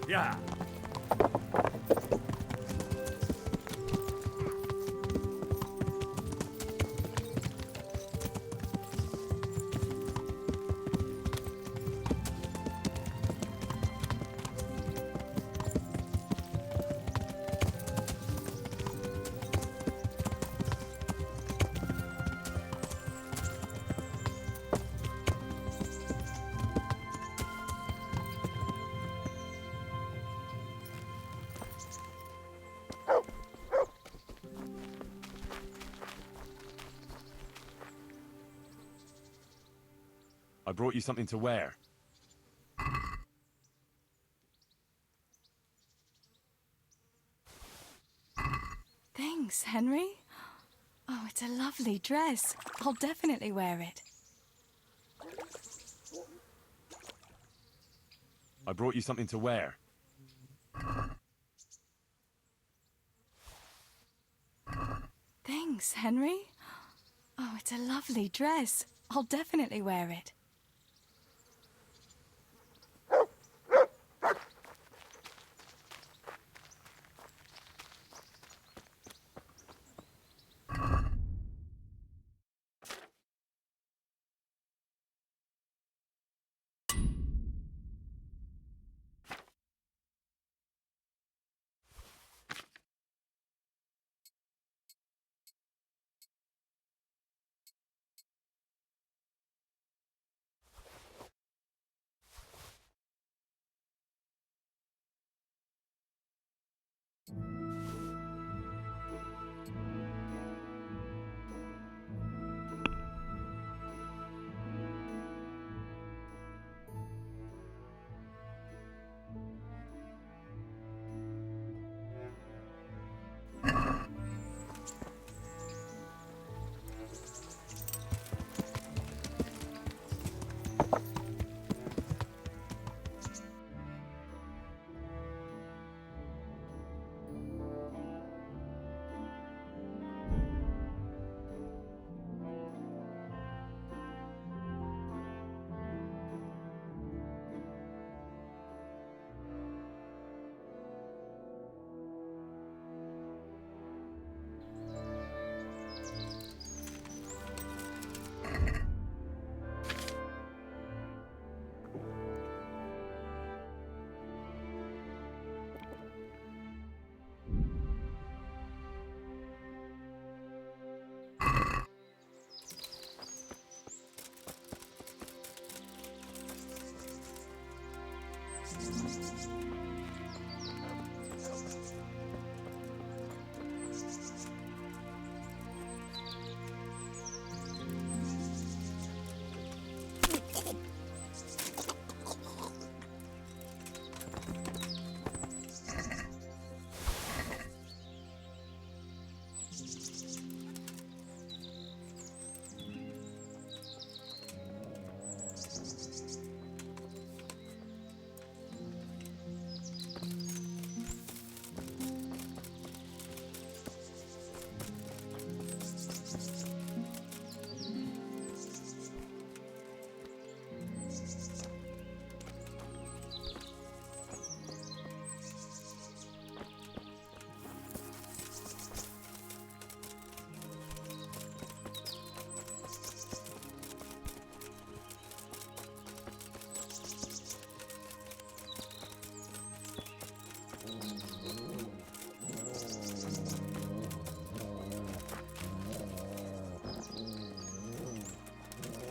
Yeah. I brought you something to wear. Thanks, Henry. Oh, it's a lovely dress. I'll definitely wear it. I brought you something to wear. Thanks, Henry. Oh, it's a lovely dress. I'll definitely wear it.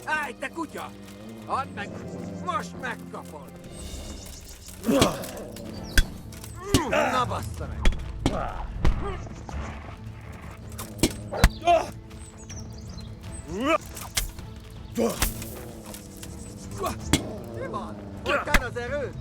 Állj, te kutya! Add meg! Most megkapod! Na bassza meg! Mi van? Fogytál az erőd?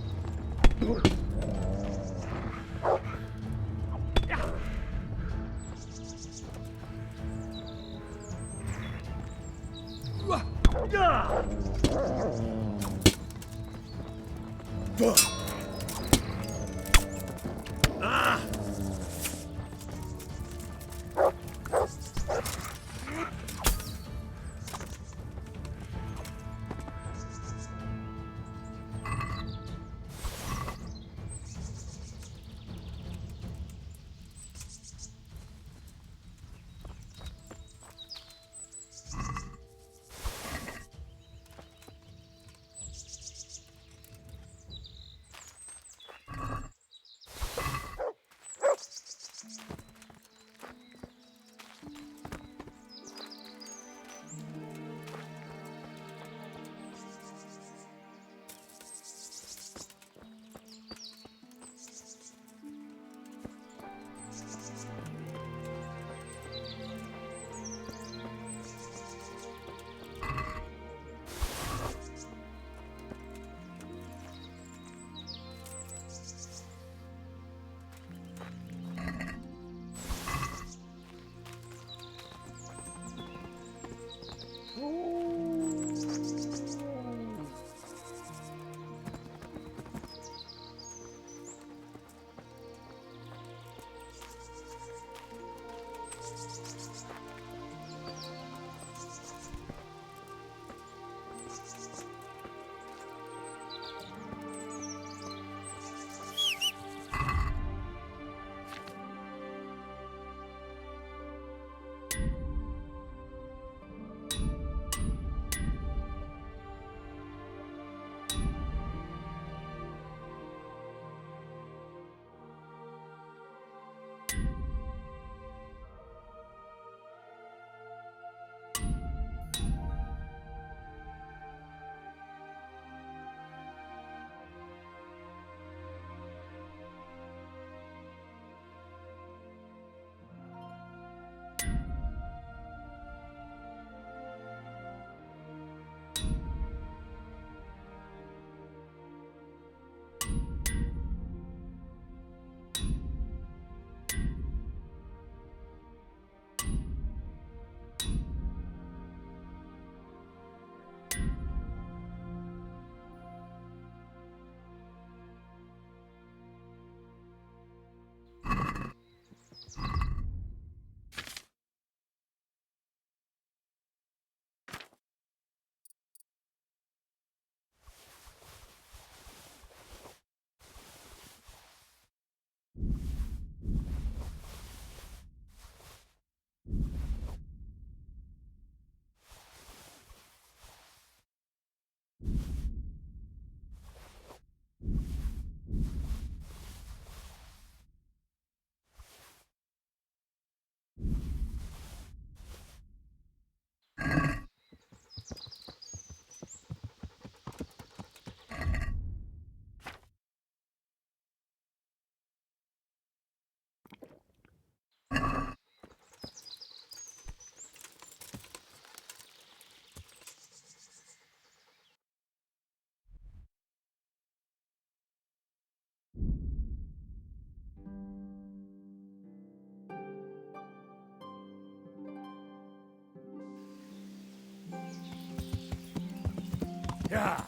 Yeah.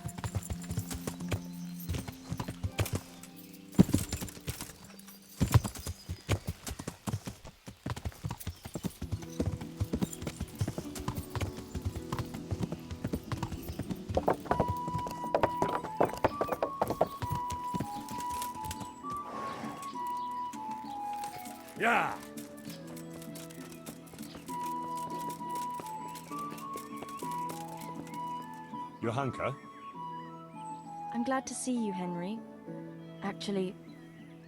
Yeah. Johanka? I'm glad to see you, Henry. Actually,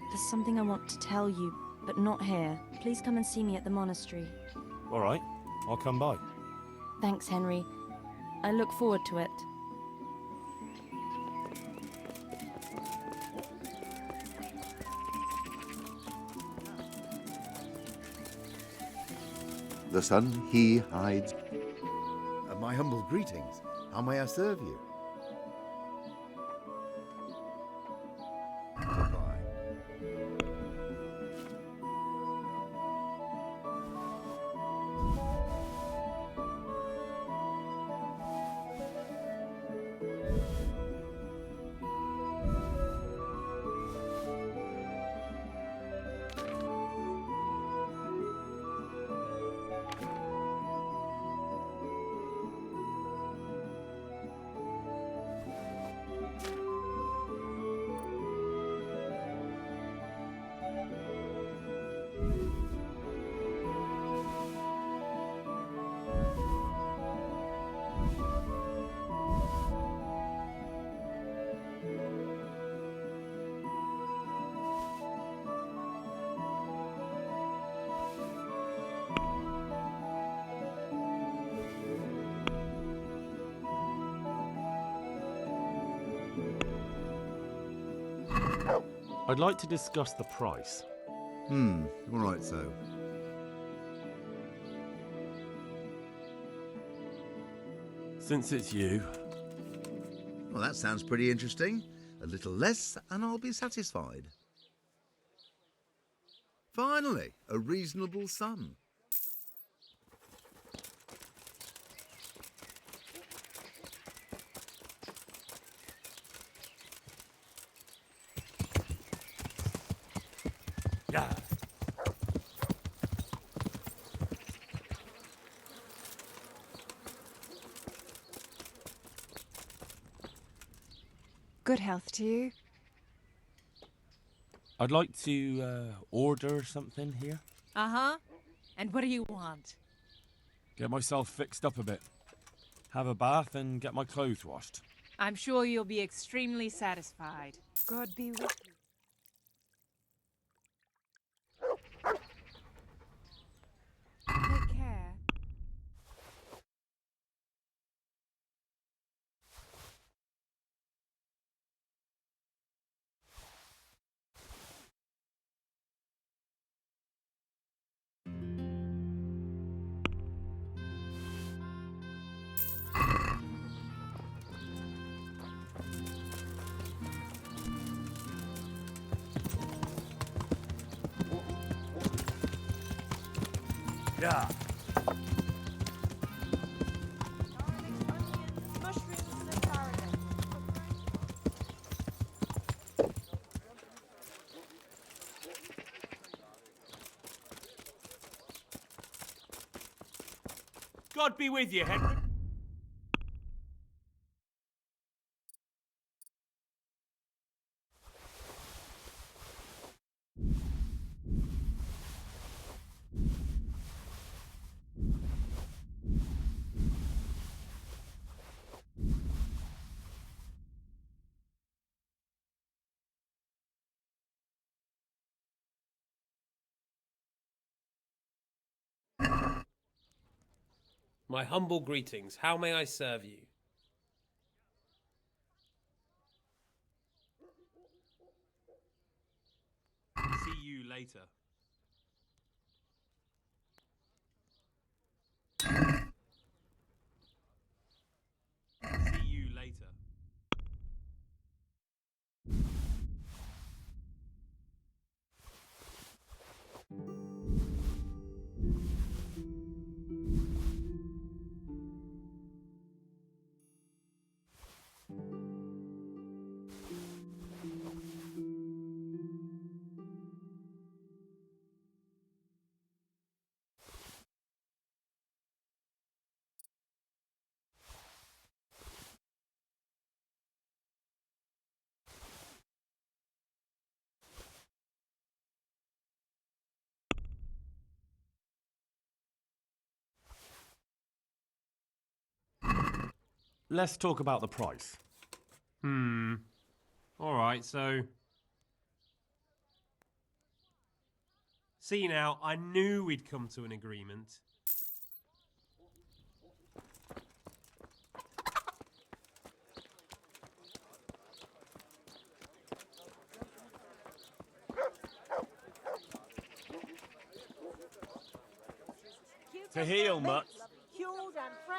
there's something I want to tell you, but not here. Please come and see me at the monastery. All right, I'll come by. Thanks, Henry. I look forward to it. The sun he hides. My humble greetings. How may I serve you? Goodbye. I'd like to discuss the price. All right, so. Since it's you, Well, that sounds pretty interesting. A little less and I'll be satisfied. Finally, a reasonable sum. Yeah. Good health to you. I'd like to order something here. Uh-huh. And what do you want? Get myself fixed up a bit. Have a bath and get my clothes washed. I'm sure you'll be extremely satisfied. God be with you. Take care. Yeah. Garlic, onions, mushrooms, and asparagus. God be with you, Henry. My humble greetings. How may I serve you? See you later. See you later. let's talk about the price. Alright, so. See now, I knew we'd come to an agreement. To heel, Mutt. Cured and fresh.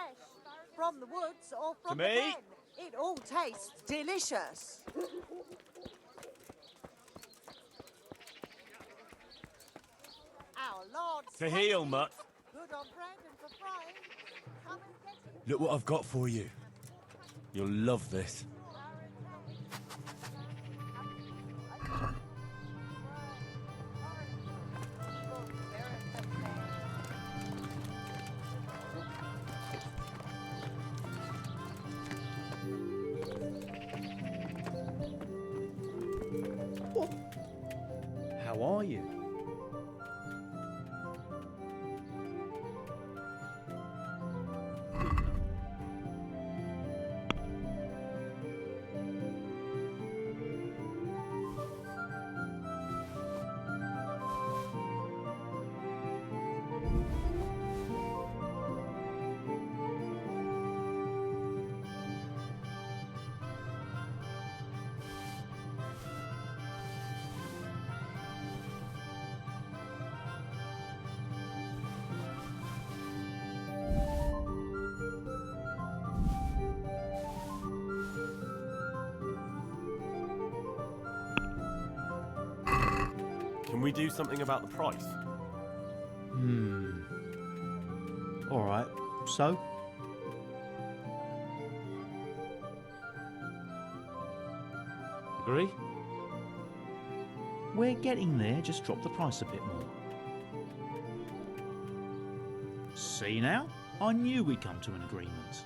From the woods or from To the me? pen. It all tastes delicious. Our Lord's To heel, tasty. Mutt. Good on bread and for frying. Come and get it. Look what I've got for you. You'll love this. How are you? Can we do something about the price? Alright, so? Agree? We're getting there, just drop the price a bit more. See now? I knew we'd come to an agreement.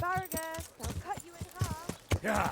Asparagus, they'll cut you in half. Yeah.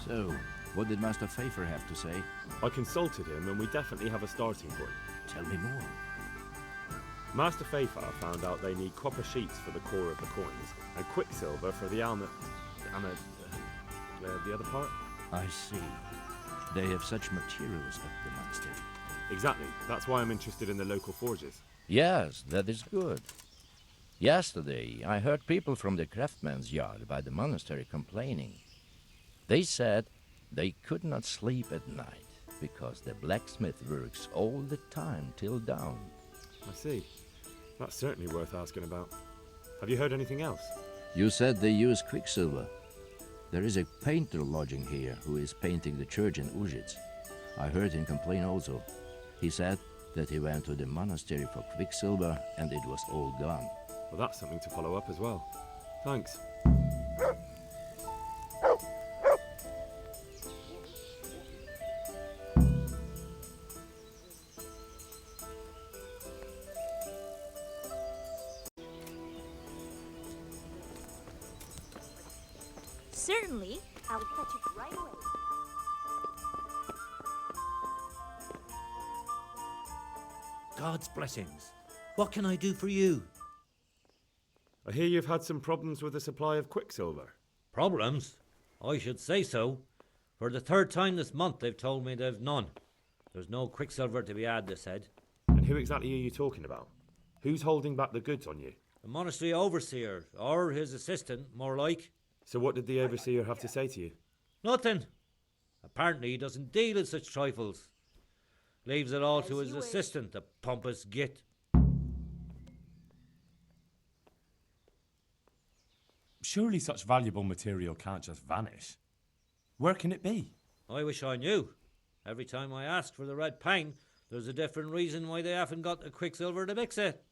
So, what did Master Pfeiffer have to say? I consulted him and we definitely have a starting point. Tell me more. Master Pfeiffer found out they need copper sheets for the core of the coins and quicksilver for the the other part. I see. They have such materials at the monastery. Exactly. That's why I'm interested in the local forges. Yes, that is good. Yesterday, I heard people from the craftsman's yard by the monastery complaining. They said they could not sleep at night because the blacksmith works all the time till dawn. I see. That's certainly worth asking about. Have you heard anything else? You said they use quicksilver. There is a painter lodging here who is painting the church in Ujits. I heard him complain also. He said that he went to the monastery for quicksilver and it was all gone. Well, that's something to follow up as well. Thanks. Certainly, I'll fetch it right away. God's blessings. What can I do for you? I hear you've had some problems with the supply of quicksilver. Problems? I should say so. For the third time this month they've told me they've none. There's no quicksilver to be had, they said. And who exactly are you talking about? Who's holding back the goods on you? The monastery overseer, or his assistant, more like. So what did the overseer have to say to you? Nothing. Apparently he doesn't deal in such trifles. Leaves it all to his assistant, the pompous git. Surely such valuable material can't just vanish. Where can it be? I wish I knew. Every time I ask for the red paint, there's a different reason why they haven't got the quicksilver to mix it.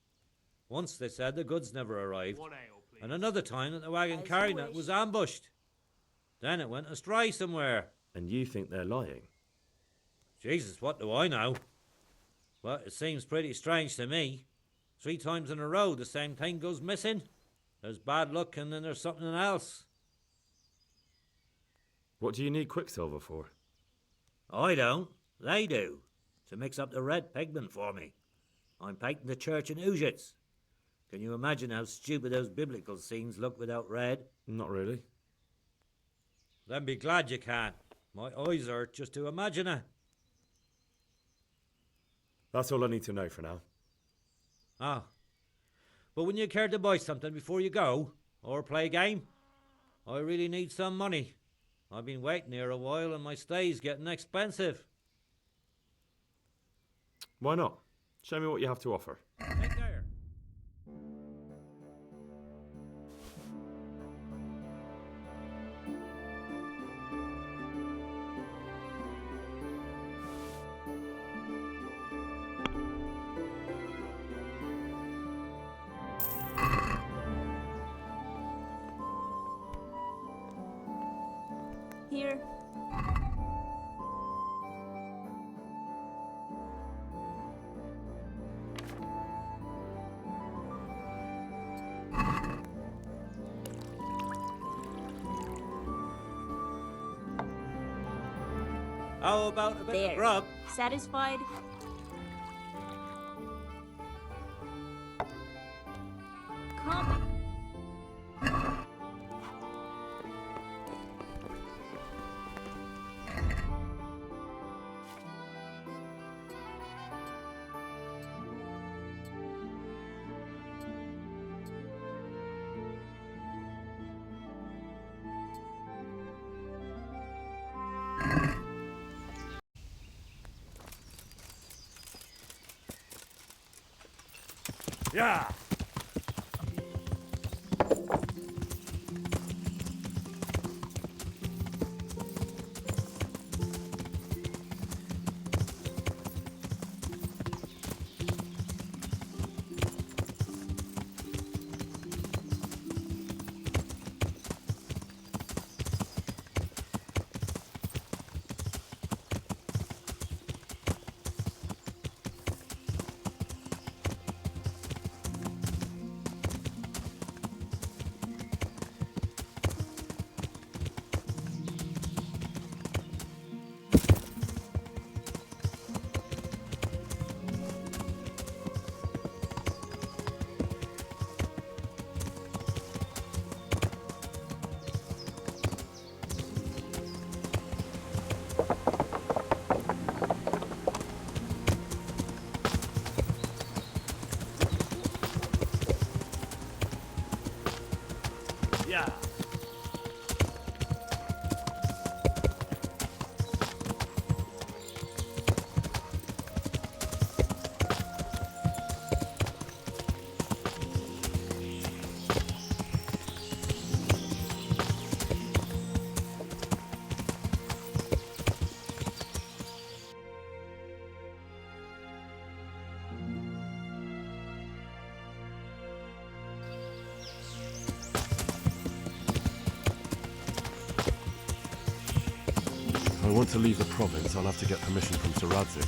Once they said the goods never arrived, and another time that the wagon carrying it was ambushed. Then it went astray somewhere. And you think they're lying? Jesus, what do I know? Well, it seems pretty strange to me. 3 times in a row the same thing goes missing. There's bad luck and then there's something else. What do you need quicksilver for? I don't. They do. To mix up the red pigment for me. I'm painting the church in Ujits. Can you imagine how stupid those biblical scenes look without red? Not really. Then be glad you can. My eyes hurt just to imagine it. That's all I need to know for now. Ah. But wouldn't you care to buy something before you go? Or play a game? I really need some money. I've been waiting here a while and my stay's getting expensive. Why not? Show me what you have to offer. Take care. Here. How about a bit There. of grub? Satisfied? Come. Yeah! Yeah. If I want to leave the province, I'll have to get permission from Sir Radzik.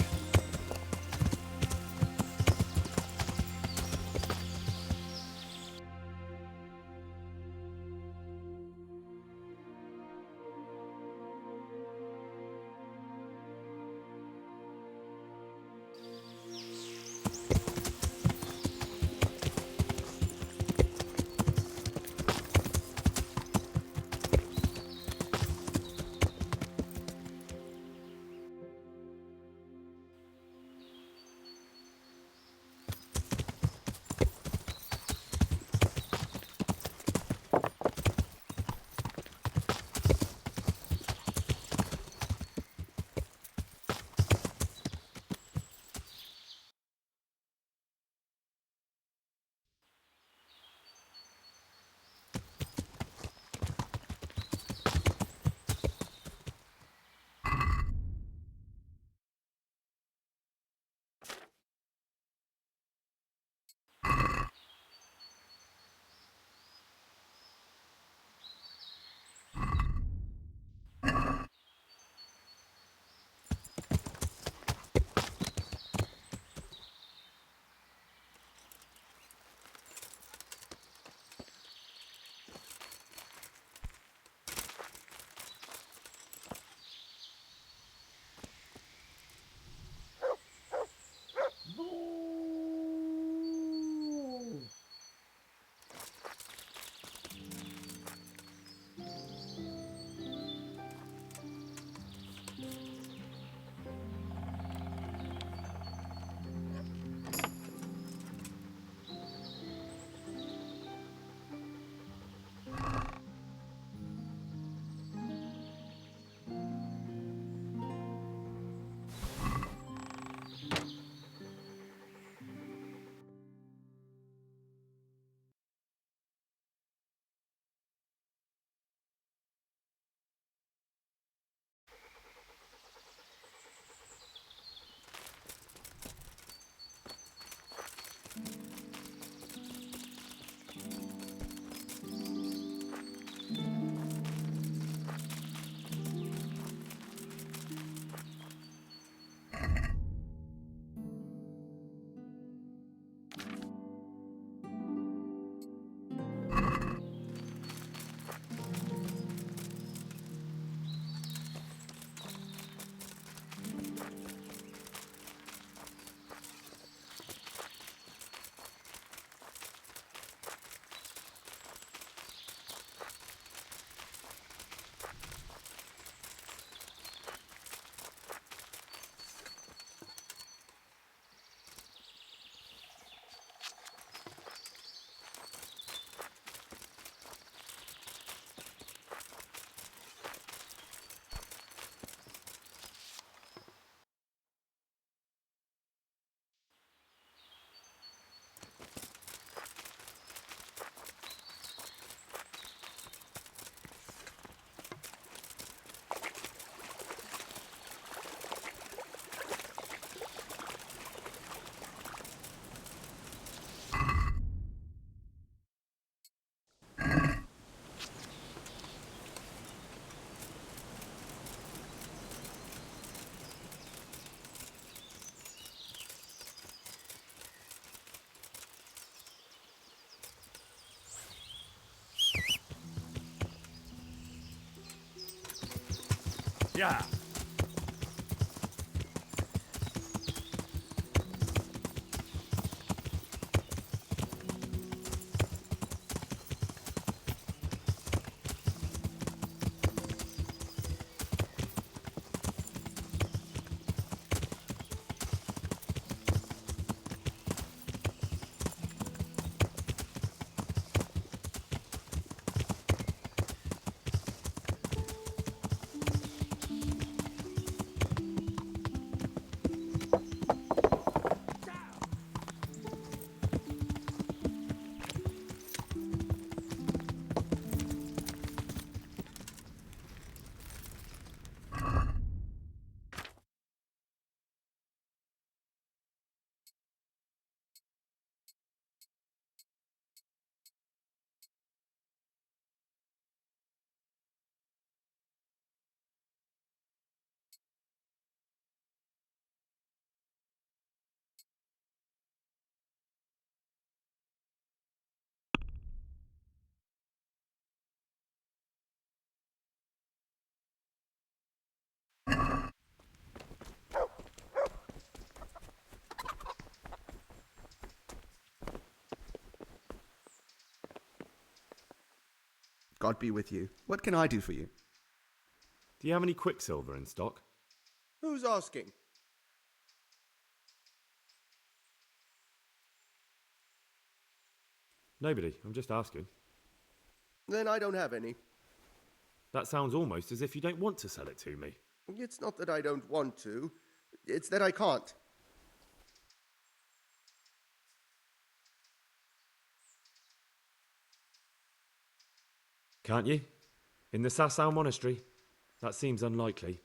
Yeah. God be with you. What can I do for you? Do you have any quicksilver in stock? Who's asking? Nobody. I'm just asking. Then I don't have any. That sounds almost as if you don't want to sell it to me. It's not that I don't want to. It's that I can't. Can't you? In the Sasau monastery? That seems unlikely.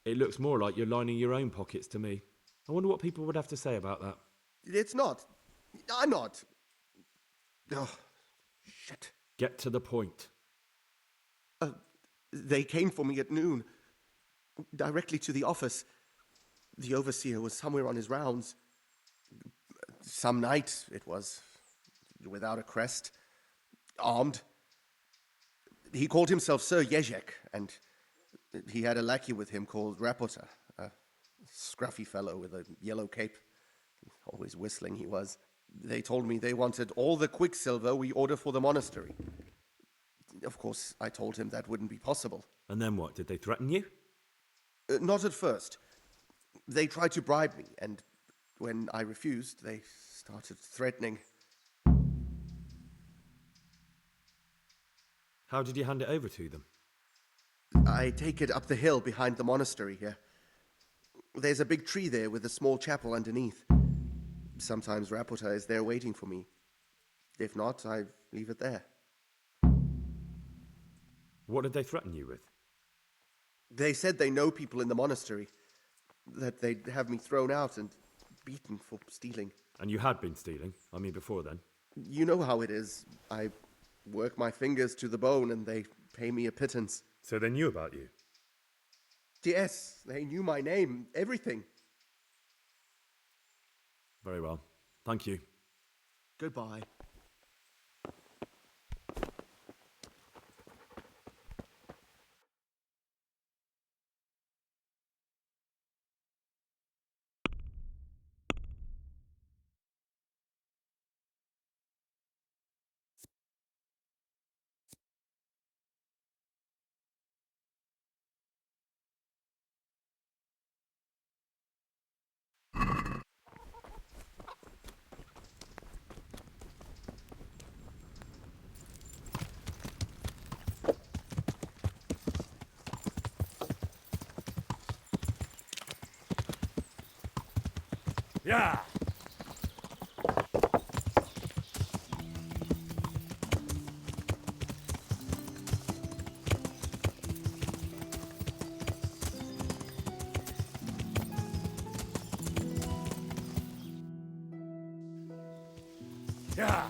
It looks more like you're lining your own pockets to me. I wonder what people would have to say about that. It's not. I'm not. Oh, shit. Get to the point. They came for me at noon. Directly to the office. The overseer was somewhere on his rounds. Some night, it was. Without a crest. Armed. He called himself Sir Jezek, and he had a lackey with him called Rapota, a scruffy fellow with a yellow cape. Always whistling he was. They told me they wanted all the quicksilver we order for the monastery. Of course, I told him that wouldn't be possible. And then what? Did they threaten you? Not at first. They tried to bribe me, and when I refused, they started threatening. How did you hand it over to them? I take it up the hill behind the monastery here. There's a big tree there with a small chapel underneath. Sometimes Rapota is there waiting for me. If not, I leave it there. What did they threaten you with? They said they know people in the monastery, that they'd have me thrown out and beaten for stealing. And you had been stealing? I mean, before then? You know how it is. I work my fingers to the bone and they pay me a pittance. So they knew about you? Yes, they knew my name, everything. Very well. Thank you. Goodbye. Yeah! Yeah!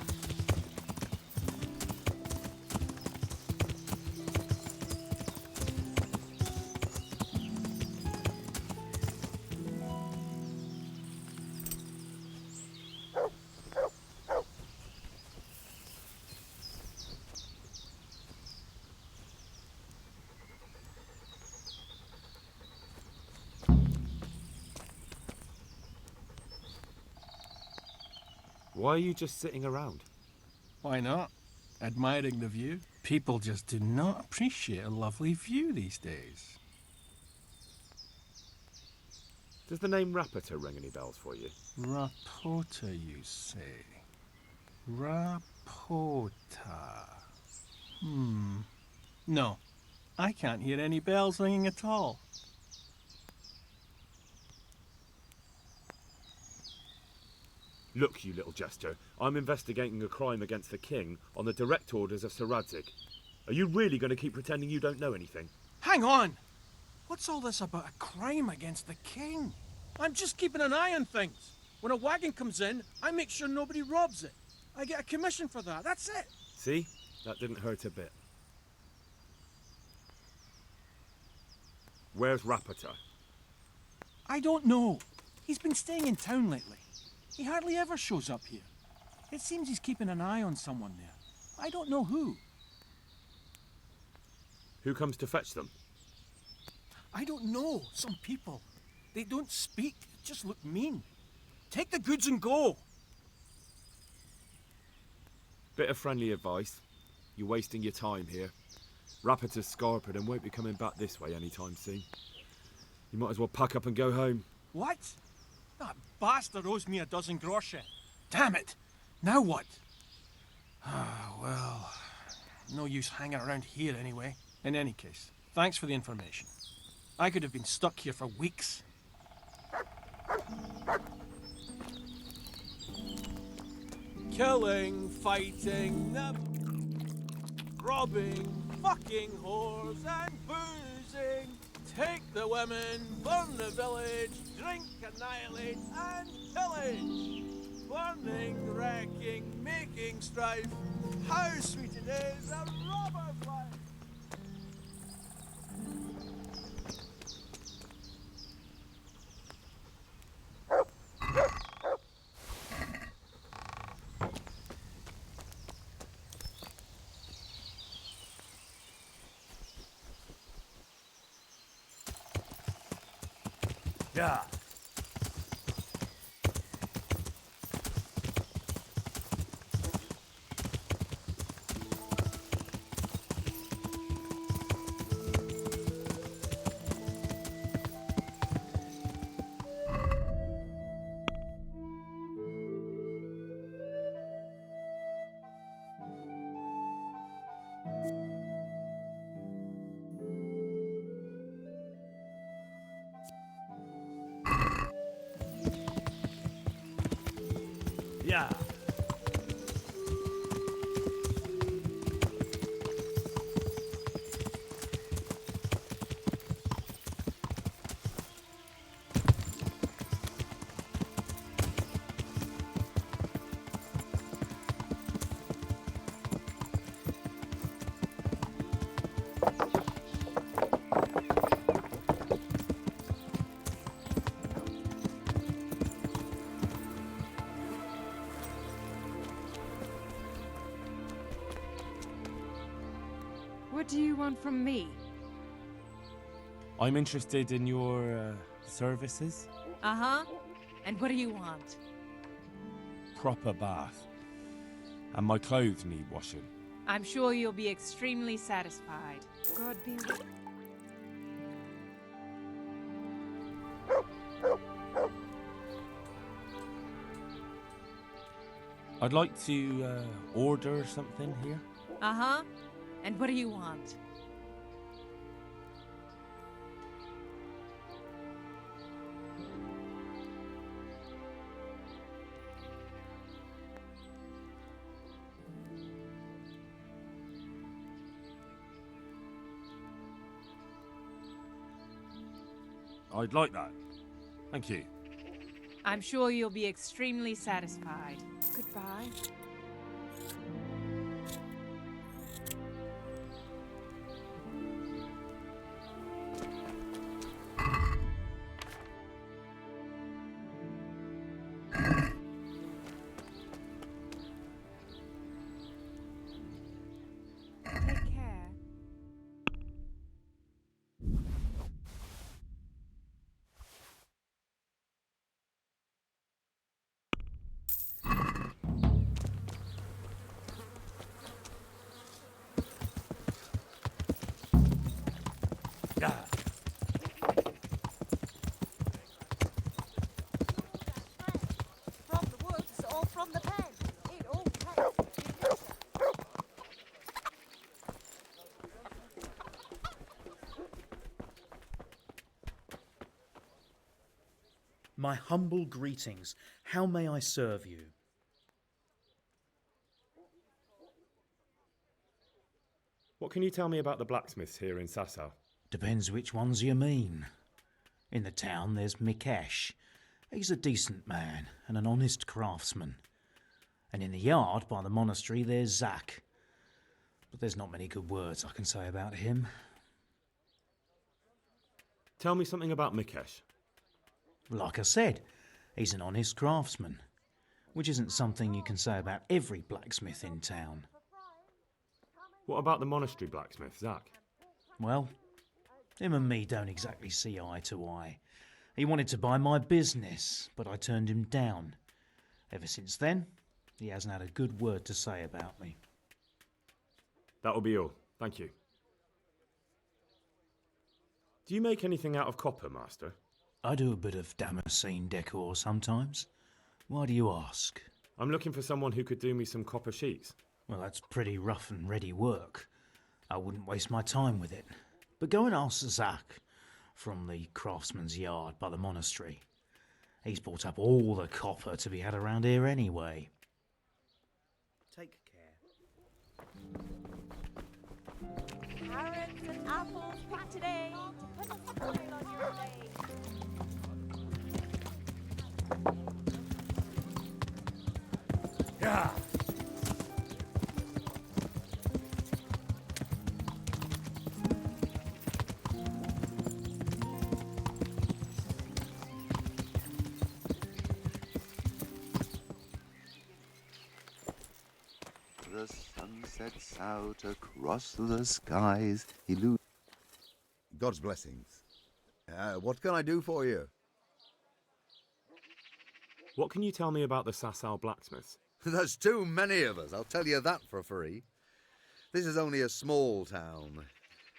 Why are you just sitting around? Why not? Admiring the view. People just do not appreciate a lovely view these days. Does the name Rapota ring any bells for you? Rapota, you say? Rapota. No, I can't hear any bells ringing at all. Look, you little jester, I'm investigating a crime against the king on the direct orders of Sir Radzig. Are you really going to keep pretending you don't know anything? Hang on! What's all this about a crime against the king? I'm just keeping an eye on things. When a wagon comes in, I make sure nobody robs it. I get a commission for that, that's it. See? That didn't hurt a bit. Where's Rapota? I don't know. He's been staying in town lately. He hardly ever shows up here. It seems he's keeping an eye on someone there. I don't know who. Who comes to fetch them? I don't know. Some people. They don't speak, just look mean. Take the goods and go. Bit of friendly advice. You're wasting your time here. Rappator's scarpered and won't be coming back this way anytime soon. You might as well pack up and go home. What? That bastard owes me a dozen groschen. Damn it! Now what? Ah, well, no use hanging around here anyway. In any case, thanks for the information. I could have been stuck here for weeks. Killing, fighting, robbing, fucking whores and boozing. Take the women, burn the village, drink, annihilate and pillage. Burning, wrecking, making strife. How sweet it is, a robber's life. Yeah. Yeah. What do you want from me? I'm interested in your services. Uh-huh. And what do you want? Proper bath. And my clothes need washing. I'm sure you'll be extremely satisfied. God be with you. I'd like to order something here. Uh-huh. And what do you want? I'd like that. Thank you. I'm sure you'll be extremely satisfied. Goodbye. Take care. Yeah. From the woods or from the pen. It all tastes My humble greetings. How may I serve you? What can you tell me about the blacksmiths here in Sasau? Depends which ones you mean. In the town there's Mikesh. He's a decent man and an honest craftsman. And in the yard by the monastery there's Zach. But there's not many good words I can say about him. Tell me something about Mikesh. Like I said, he's an honest craftsman, which isn't something you can say about every blacksmith in town. What about the monastery blacksmith, Zach? Well, him and me don't exactly see eye to eye. He wanted to buy my business, but I turned him down. Ever since then, he hasn't had a good word to say about me. That'll be all. Thank you. Do you make anything out of copper, Master? I do a bit of Damascene decor sometimes. Why do you ask? I'm looking for someone who could do me some copper sheets. Well, that's pretty rough and ready work. I wouldn't waste my time with it. But go and ask Zach from the craftsman's yard by the monastery. He's bought up all the copper to be had around here anyway. Take care. Carrots and apples for today to put a smile on your face. Yeah. The sun sets out across the skies. God's blessings. What can I do for you? What can you tell me about the Sasau blacksmiths? There's too many of us, I'll tell you that for free. This is only a small town.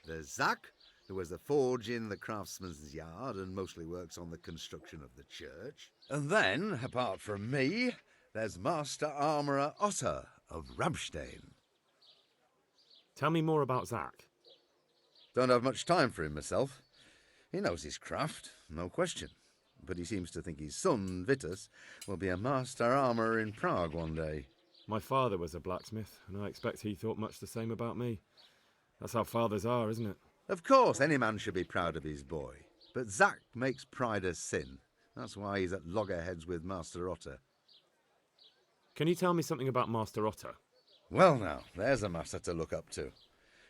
There's Zach, who has a forge in the craftsman's yard and mostly works on the construction of the church. And then, apart from me, there's Master Armourer Otter of Rabstein. Tell me more about Zach. Don't have much time for him myself. He knows his craft, no question. But he seems to think his son, Vitus, will be a master armourer in Prague one day. My father was a blacksmith, and I expect he thought much the same about me. That's how fathers are, isn't it? Of course, any man should be proud of his boy. But Zach makes pride a sin. That's why he's at loggerheads with Master Otter. Can you tell me something about Master Otter? Well now, there's a master to look up to.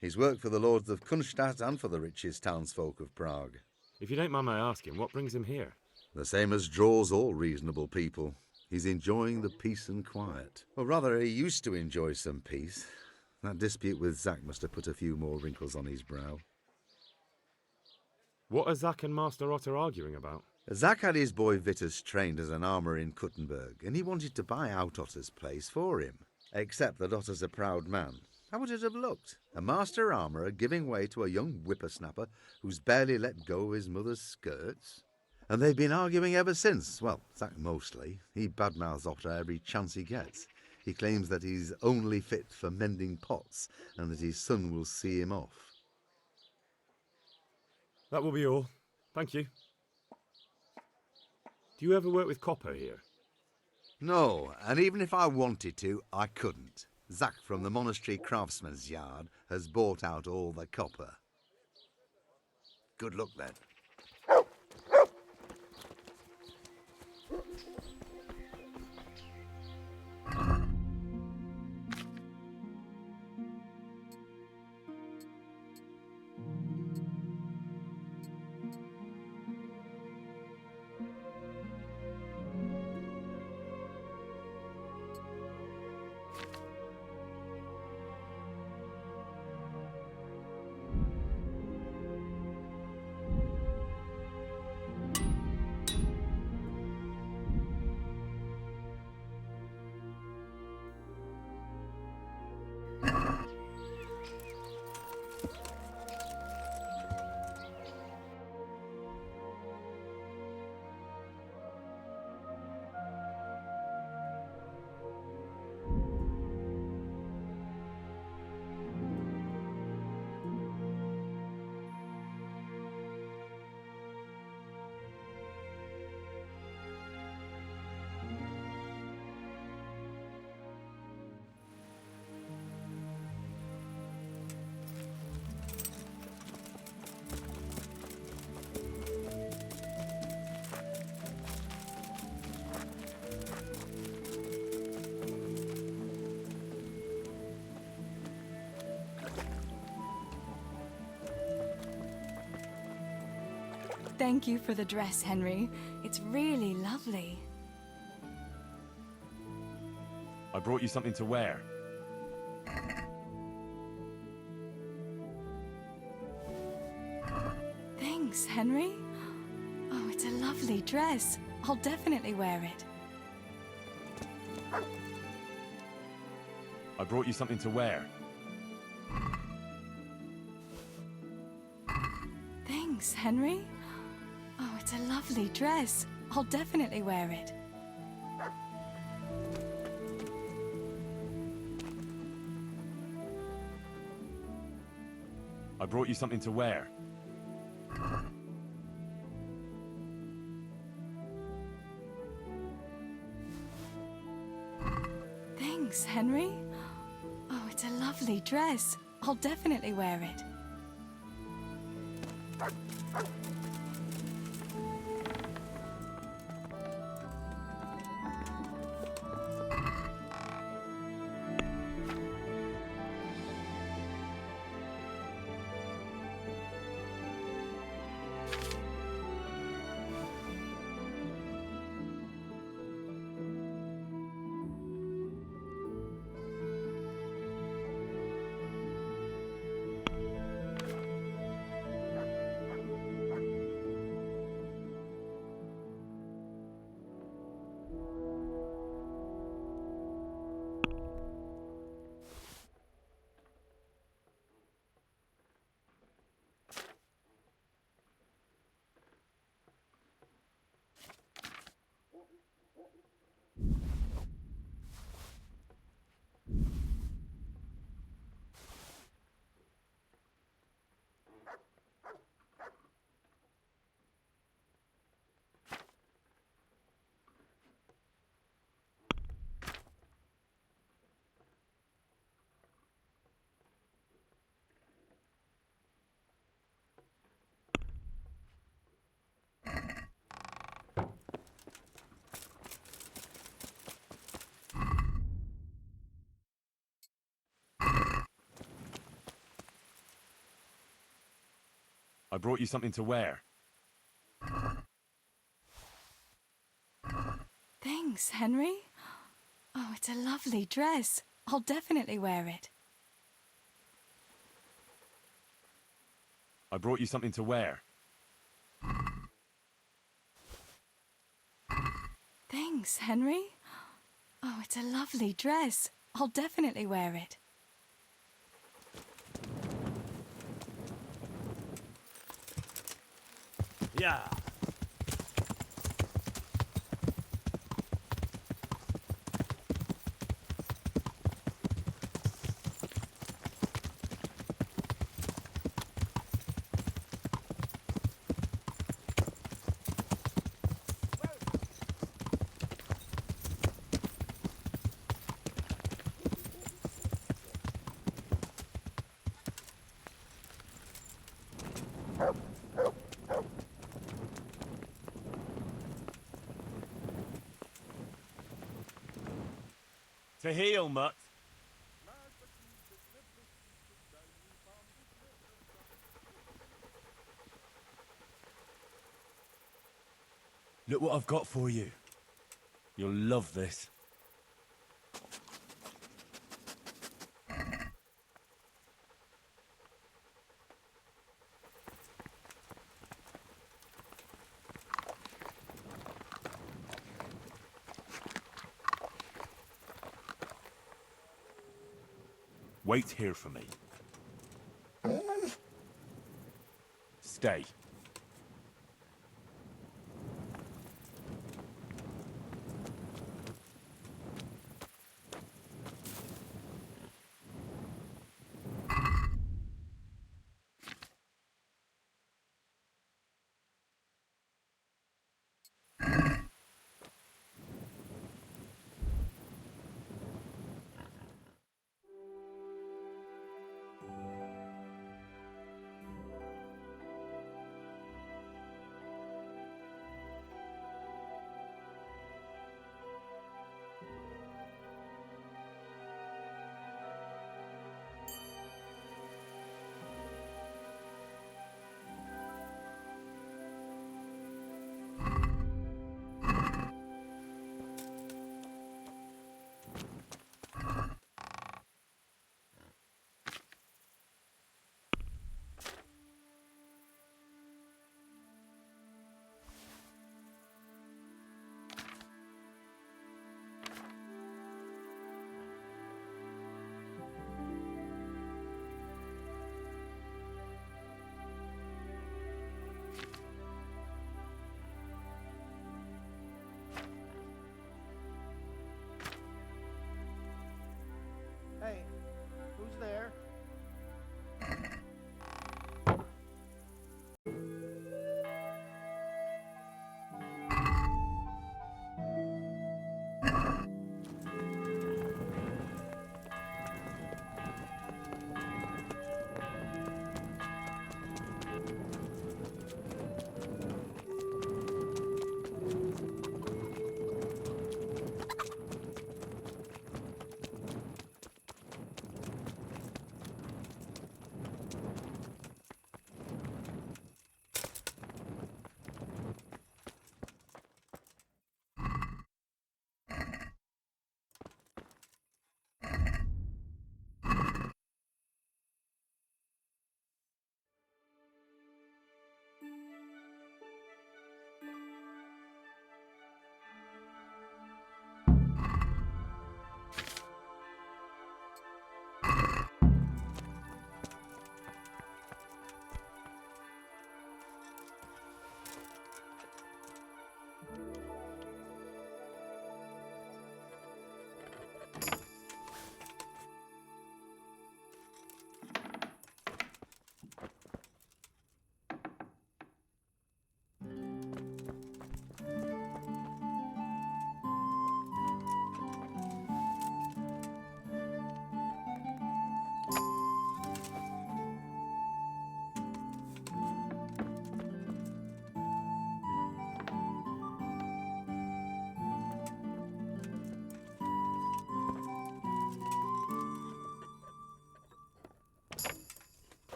He's worked for the lords of Kunstadt and for the richest townsfolk of Prague. If you don't mind my asking, what brings him here? The same as draws all reasonable people. He's enjoying the peace and quiet. Or rather, he used to enjoy some peace. That dispute with Zach must have put a few more wrinkles on his brow. What are Zach and Master Otter arguing about? Zach had his boy Vitus trained as an armourer in Kuttenberg, and he wanted to buy out Otter's place for him. Except that Otter's a proud man. How would it have looked? A master armourer giving way to a young whippersnapper who's barely let go of his mother's skirts? And they've been arguing ever since. Well, Zach mostly. He badmouths Otter every chance he gets. He claims that he's only fit for mending pots and that his son will see him off. That will be all. Thank you. Do you ever work with copper here? No, and even if I wanted to, I couldn't. Zach from the monastery craftsman's yard has bought out all the copper. Good luck then. Thank you for the dress, Henry. It's really lovely. I brought you something to wear. Thanks, Henry. Oh, it's a lovely dress. I'll definitely wear it. I brought you something to wear. Thanks, Henry. Oh, it's a lovely dress. I'll definitely wear it. I brought you something to wear. Thanks, Henry. Oh, it's a lovely dress. I'll definitely wear it. I brought you something to wear. Thanks, Henry. Oh, it's a lovely dress. I'll definitely wear it. I brought you something to wear. Thanks, Henry. Oh, it's a lovely dress. I'll definitely wear it. Yeah. To heel, mutt. Look what I've got for you. You'll love this. Wait here for me. Stay.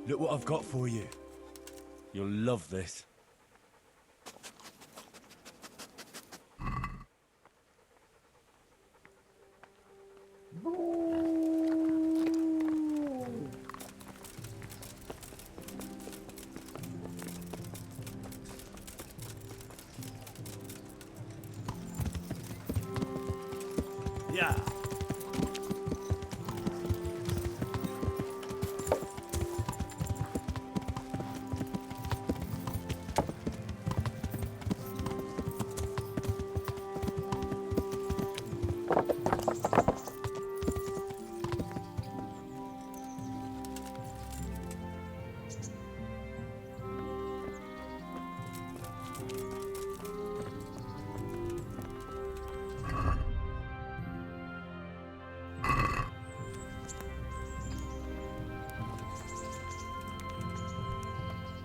Look what I've got for you. You'll love this. Yeah.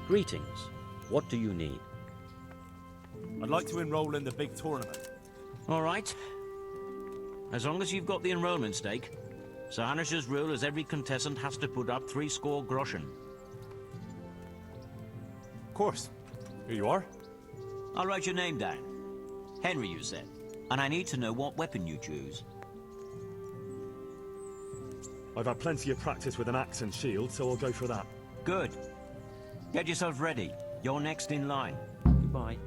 Greetings. What do you need? I'd like to enroll in the big tournament. All right. As long as you've got the enrollment stake, Sir Hanish's rule is every contestant has to put up 3 groschen. Of course. Here you are. I'll write your name down. Henry, you said. And I need to know what weapon you choose. I've had plenty of practice with an axe and shield, so I'll go for that. Good. Get yourself ready. You're next in line. Goodbye.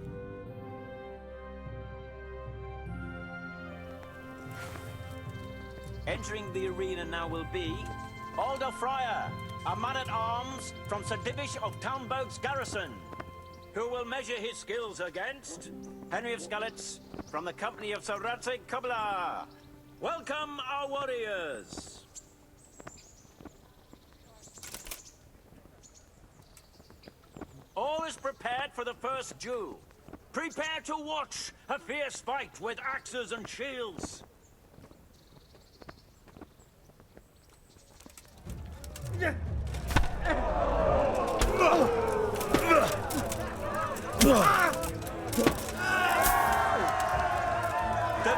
Entering the arena now will be Alder Fryer, a man-at-arms from Sir Divish of Townboat's garrison, who will measure his skills against Henry of Skalitz from the company of Sir Radzig Kubla. Welcome, our warriors! All is prepared for the first duel. Prepare to watch a fierce fight with axes and shields. The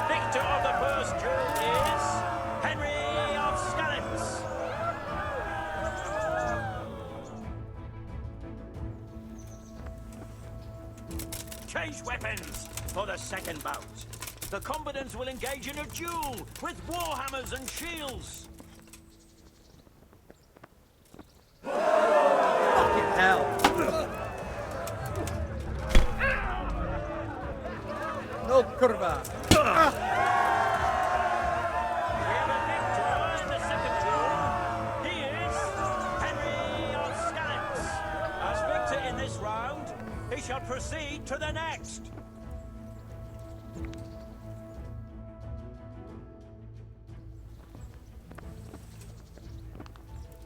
victor of the first duel is Henry of Skalitz. Change weapons for the second bout. The combatants will engage in a duel with warhammers and shields. Fucking hell! No curva! We have a victor in the second duel. He is Henry of Skalitz. As victor in this round, he shall proceed to the next.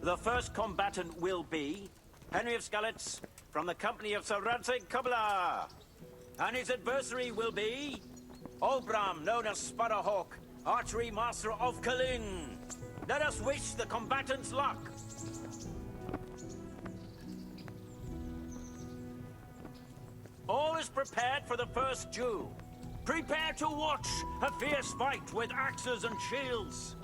The first combatant will be Henry of Skalitz from the company of Sir Radzig Kubla. And his adversary will be Olbram, known as Sparrowhawk, archery master of Kalin. Let us wish the combatants luck. All is prepared for the first duel. Prepare to watch a fierce fight with axes and shields.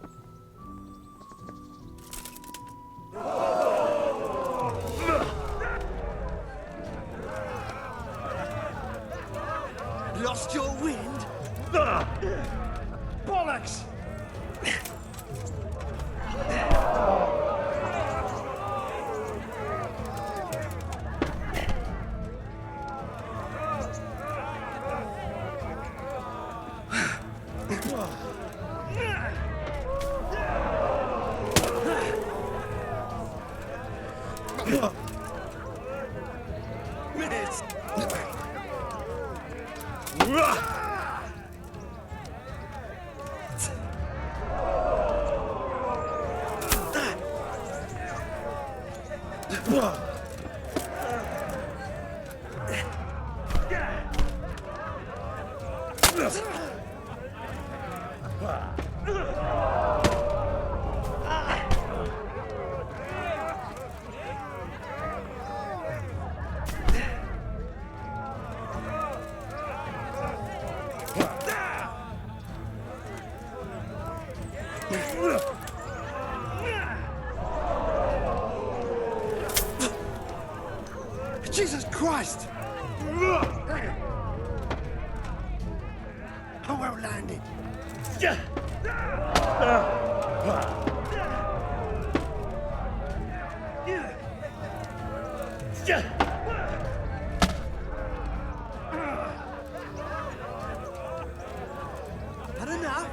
Lost your wind? Bollocks! Jesus Christ! How well landed. Had enough?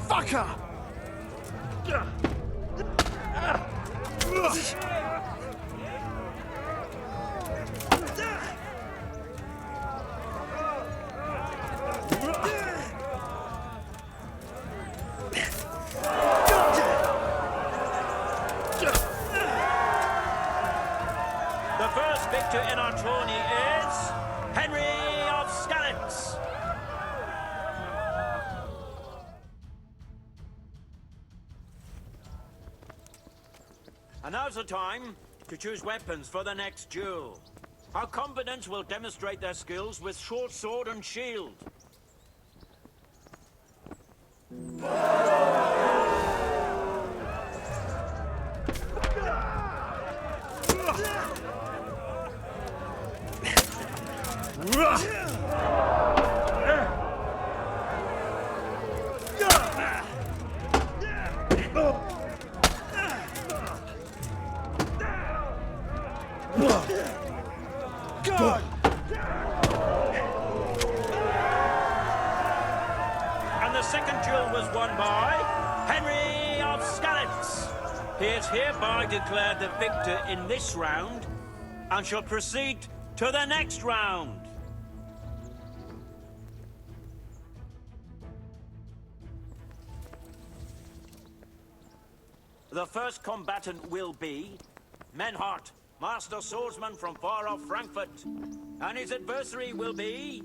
Fucker! The first victor in our tourney is Henry of Skalitz. And now's the time to choose weapons for the next duel. Our combatants will demonstrate their skills with short sword and shield. God! And the second duel was won by Henry of Skalitz. He is hereby declared the victor in this round and shall proceed to the next round. The first combatant will be Menhart, master swordsman from far off Frankfurt. And his adversary will be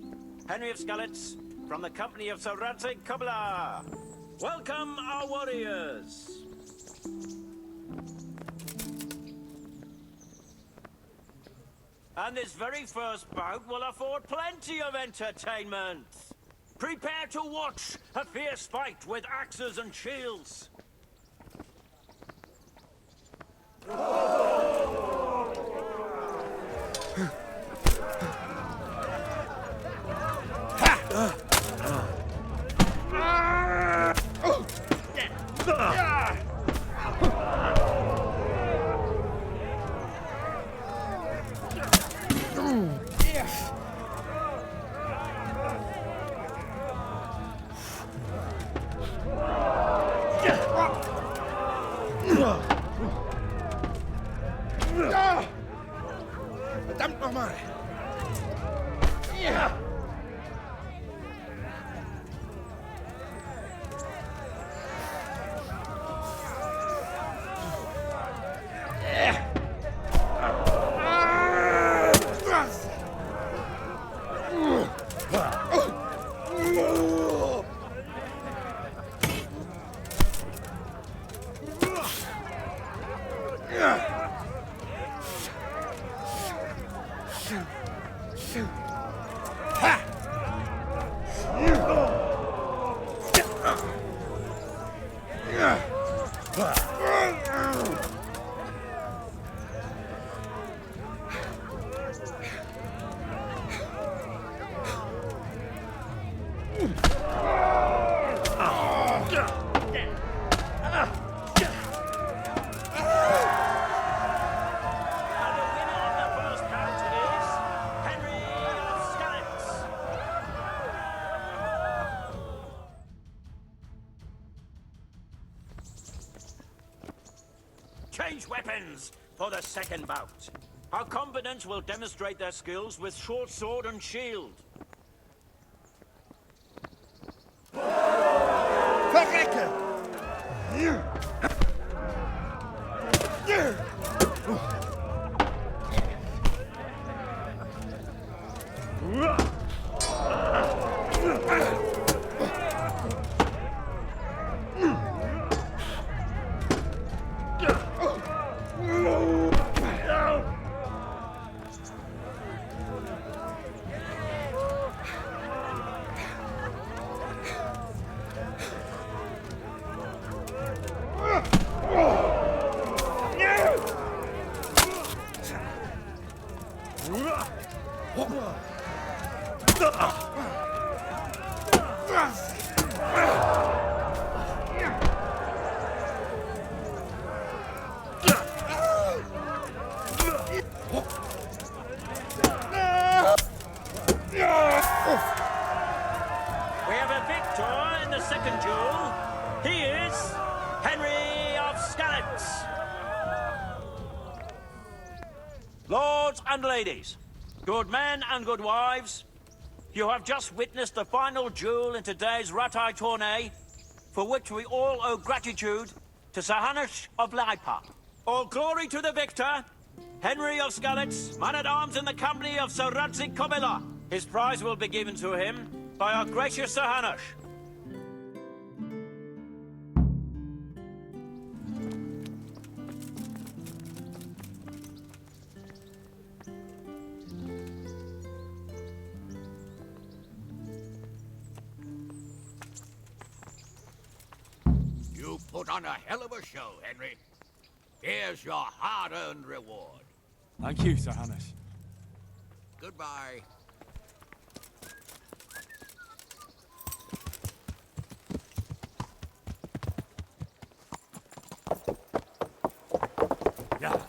Henry of Skalitz from the company of Sir Radzig Kobyla. Welcome, our warriors. And this very first bout will afford plenty of entertainment. Prepare to watch a fierce fight with axes and shields. Verdammt nochmal! change weapons for the second bout. Our combatants will demonstrate their skills with short sword and shield. We have a victor in the second duel. He is Henry of Skalitz. Lords and ladies, good men and good wives, you have just witnessed the final duel in today's Ratai tourney, for which we all owe gratitude to Sahanish of Laipa. All glory to the victor, Henry of Skalitz, man-at-arms in the company of Sir Radzik Kobila. His prize will be given to him by our gracious Sahanish. You put on a hell of a show, Henry. Here's your hard-earned reward. Thank you, Sir Hanish. Goodbye. Yeah.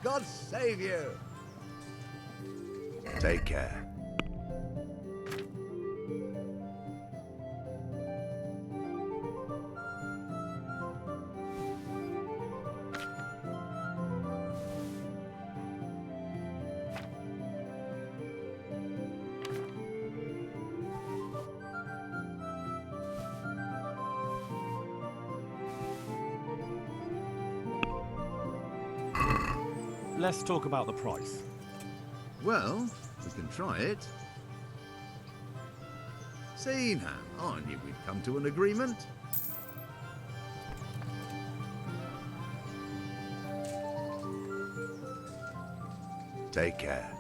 God save you! Take care. Let's talk about the price. Well, we can try it. See now, I knew we'd come to an agreement. Take care.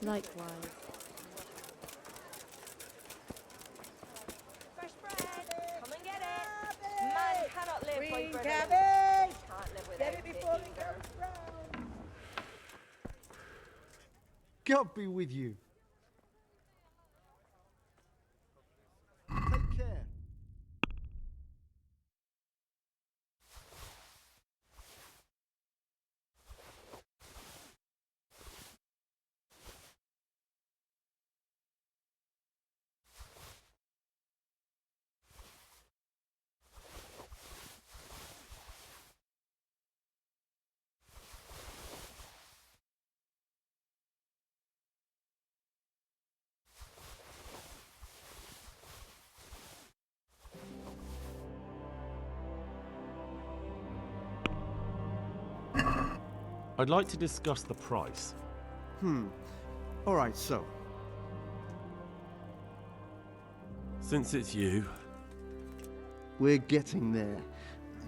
Likewise. Fresh bread! Come and get it! Man cannot live by Green bread cabbage! alone. Can't live without Get it before it it either. goes brown. God be with you. Take care. I'd like to discuss the price. Alright, so. Since it's you, We're getting there.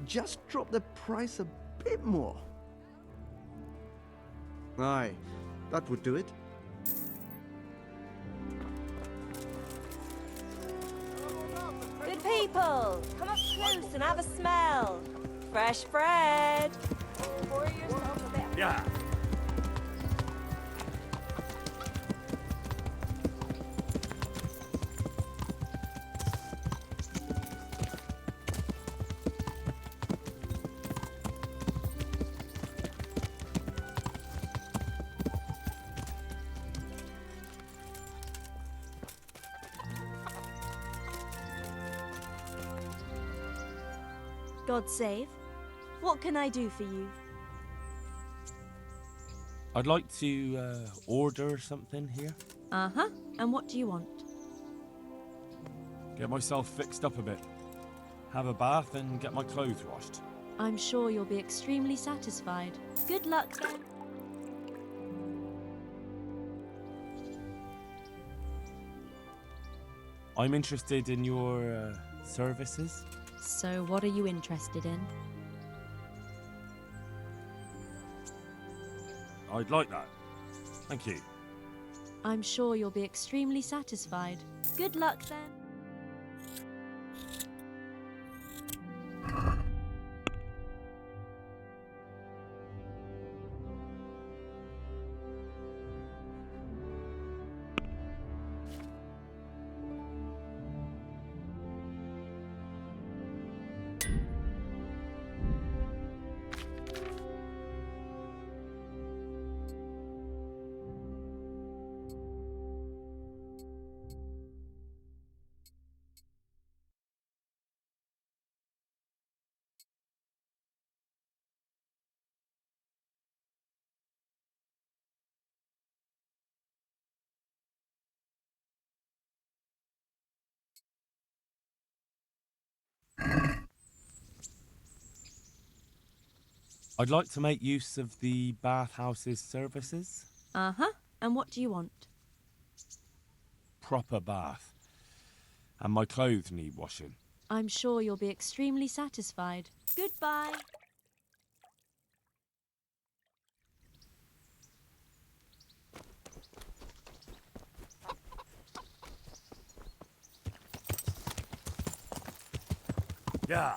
Just drop the price a bit more. Aye, that would do it. Good people, come up close and have a smell. Fresh bread. Pour yourself a bit. yeah. God save. What can I do for you? I'd like to order something here. Uh-huh. And what do you want? Get myself fixed up a bit. Have a bath and get my clothes washed. I'm sure you'll be extremely satisfied. Good luck then. I'm interested in your services. So what are you interested in? I'd like that. Thank you. I'm sure you'll be extremely satisfied. Good luck then. I'd like to make use of the bathhouse's services. Uh-huh. And what do you want? Proper bath. And my clothes need washing. I'm sure you'll be extremely satisfied. Goodbye. Yeah.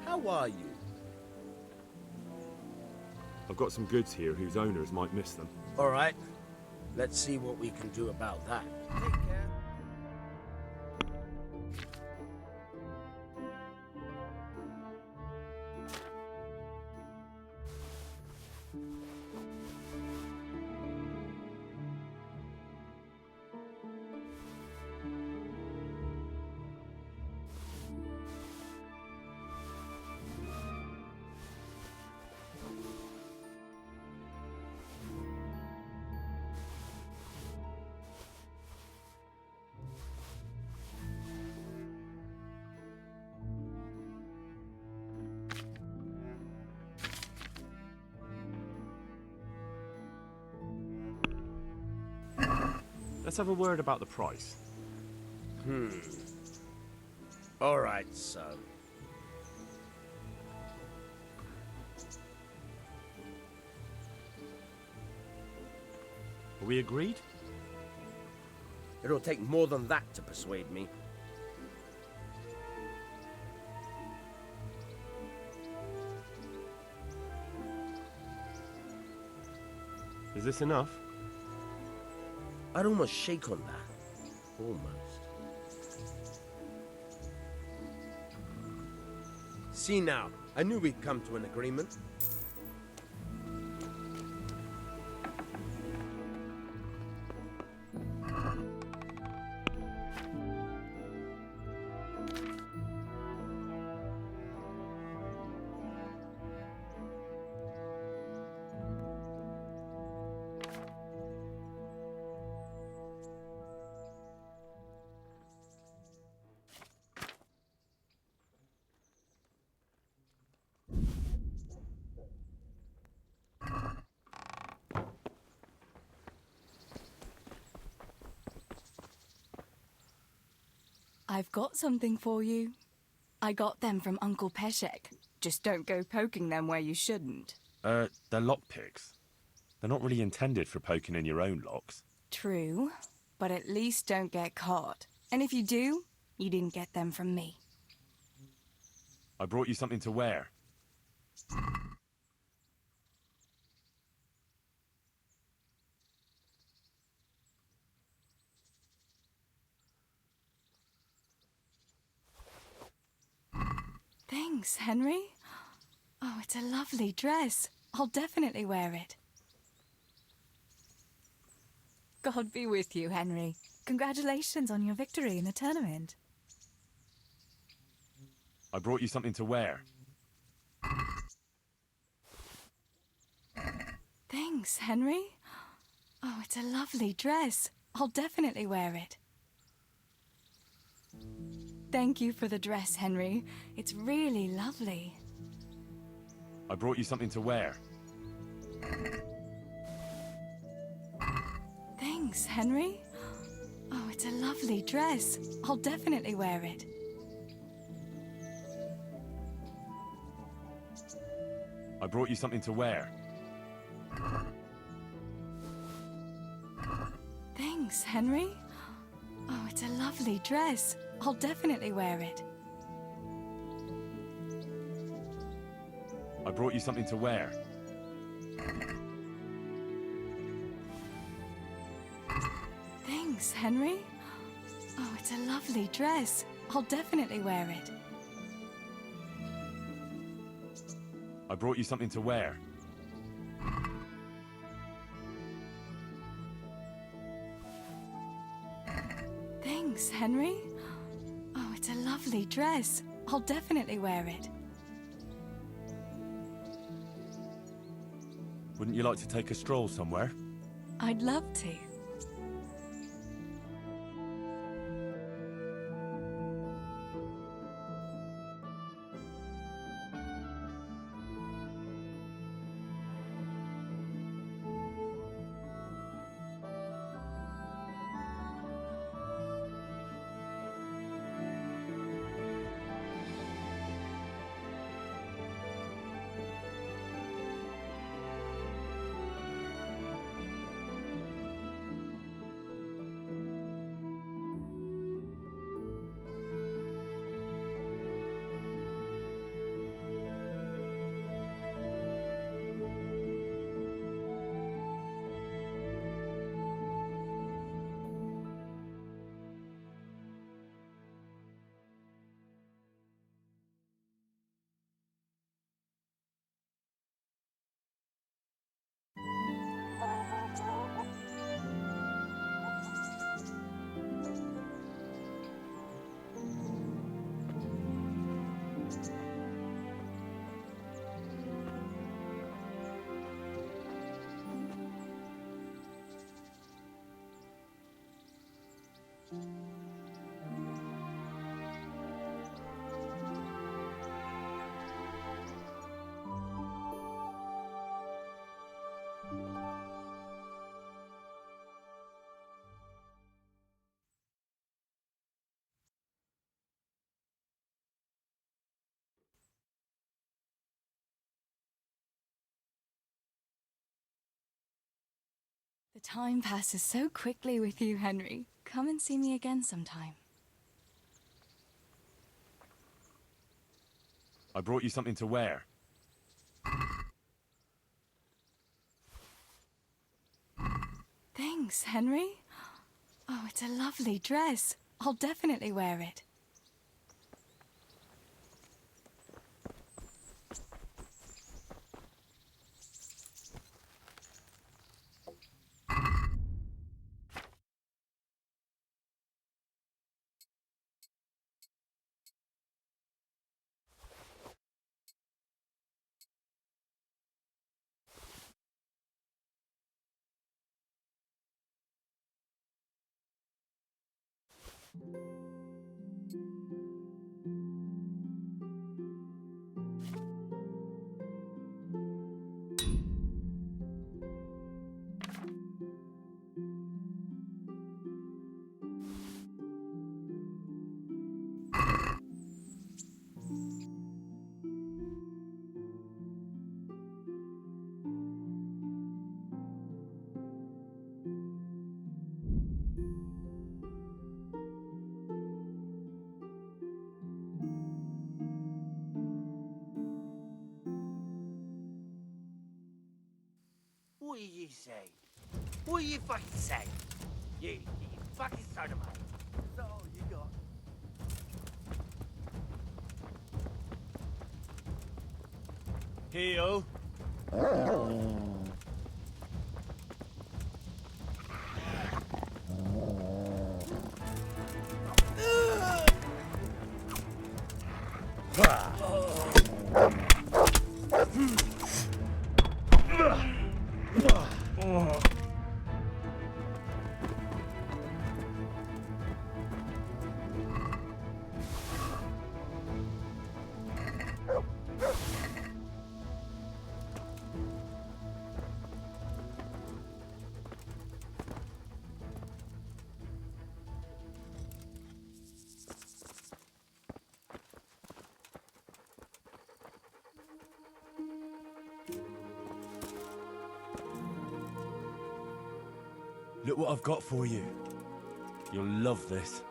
How are you? I've got some goods here whose owners might miss them. All right. Let's see what we can do about that. Take care. Let's have a word about the price. All right, son. Are we agreed? It'll take more than that to persuade me. Is this enough? I'd almost shake on that. Almost. See now, I knew we'd come to an agreement. I've got something for you. I got them from Uncle Peshek. Just don't go poking them where you shouldn't. They're lockpicks. They're not really intended for poking in your own locks. True, but at least don't get caught. And if you do, you didn't get them from me. I brought you something to wear. Thanks, Henry. Oh, it's a lovely dress. I'll definitely wear it. God be with you, Henry. Congratulations on your victory in the tournament. I brought you something to wear. Thanks, Henry. Oh, it's a lovely dress. I'll definitely wear it. Thank you for the dress, Henry. It's really lovely. I brought you something to wear. Thanks, Henry. Oh, it's a lovely dress. I'll definitely wear it. I brought you something to wear. Thanks, Henry. Oh, it's a lovely dress. I'll definitely wear it. I brought you something to wear. Thanks, Henry. Oh, it's a lovely dress. I'll definitely wear it. I brought you something to wear. Thanks, Henry. Oh, it's a lovely dress. I'll definitely wear it. Wouldn't you like to take a stroll somewhere? I'd love to. Time passes so quickly with you, Henry. Come and see me again sometime. I brought you something to wear. Thanks, Henry. Oh, it's a lovely dress. I'll definitely wear it. What do you say? What do you fucking say? You fucking sodomite. That's all you got. Heel. Look what I've got for you. You'll love this.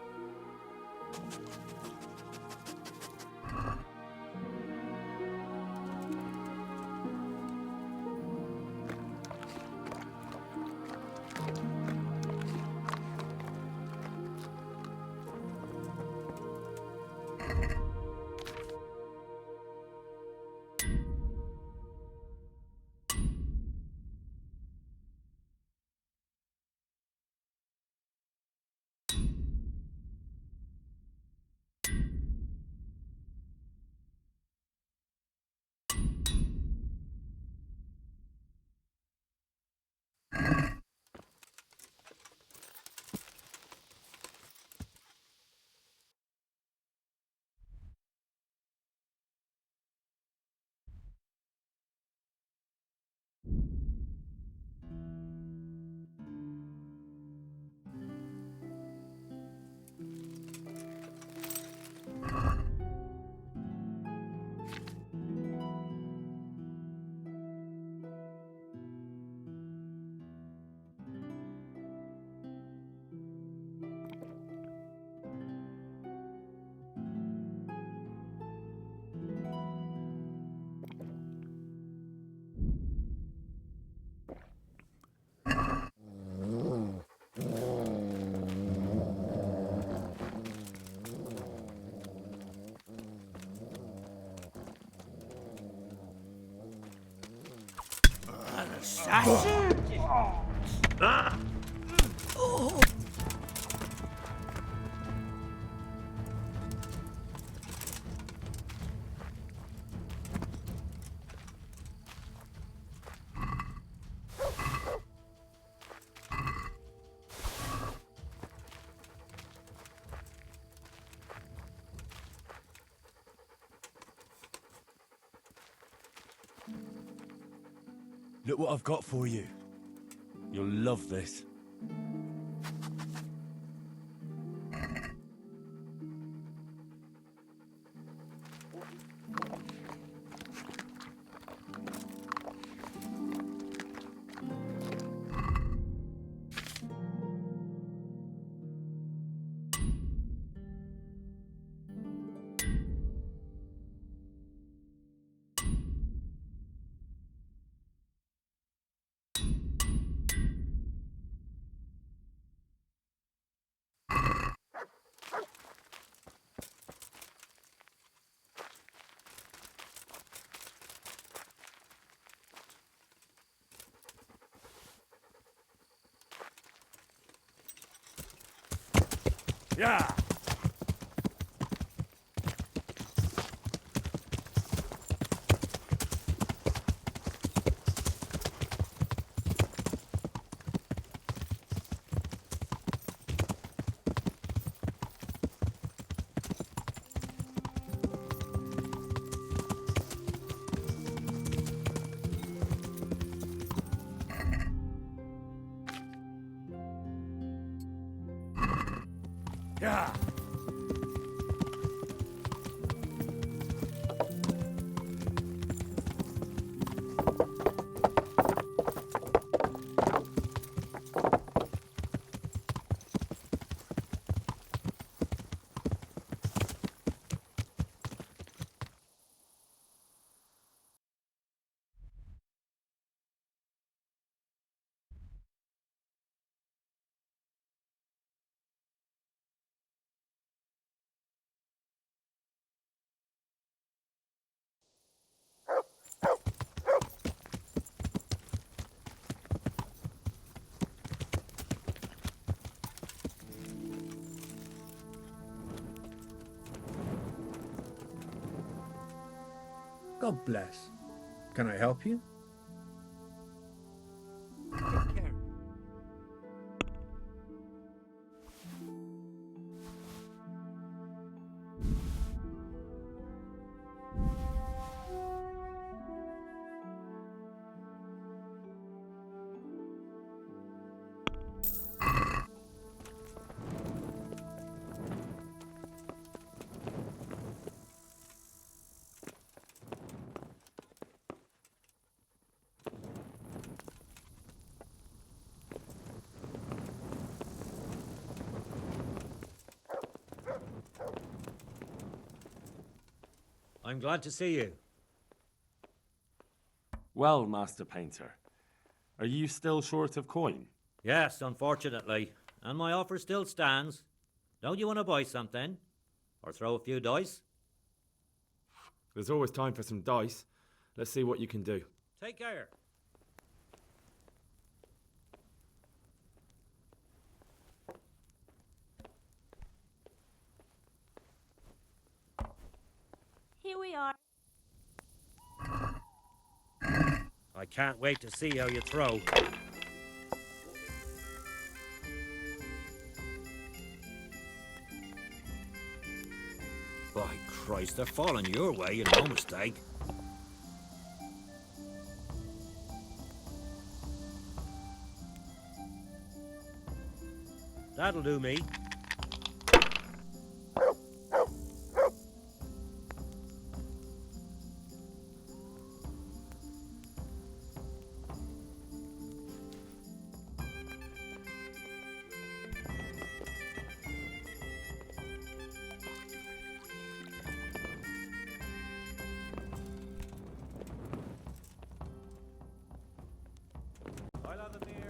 Sausage! Oh. Look what I've got for you. You'll love this. Yeah. Yeah. God bless. Can I help you? Take care. I'm glad to see you. Well, Master Painter, are you still short of coin? Yes, unfortunately. And my offer still stands. Don't you want to buy something? Or throw a few dice? There's always time for some dice. Let's see what you can do. Take care. Here we are. I can't wait to see how you throw. By Christ, they're falling your way, and no mistake. That'll do me. I'll have them here.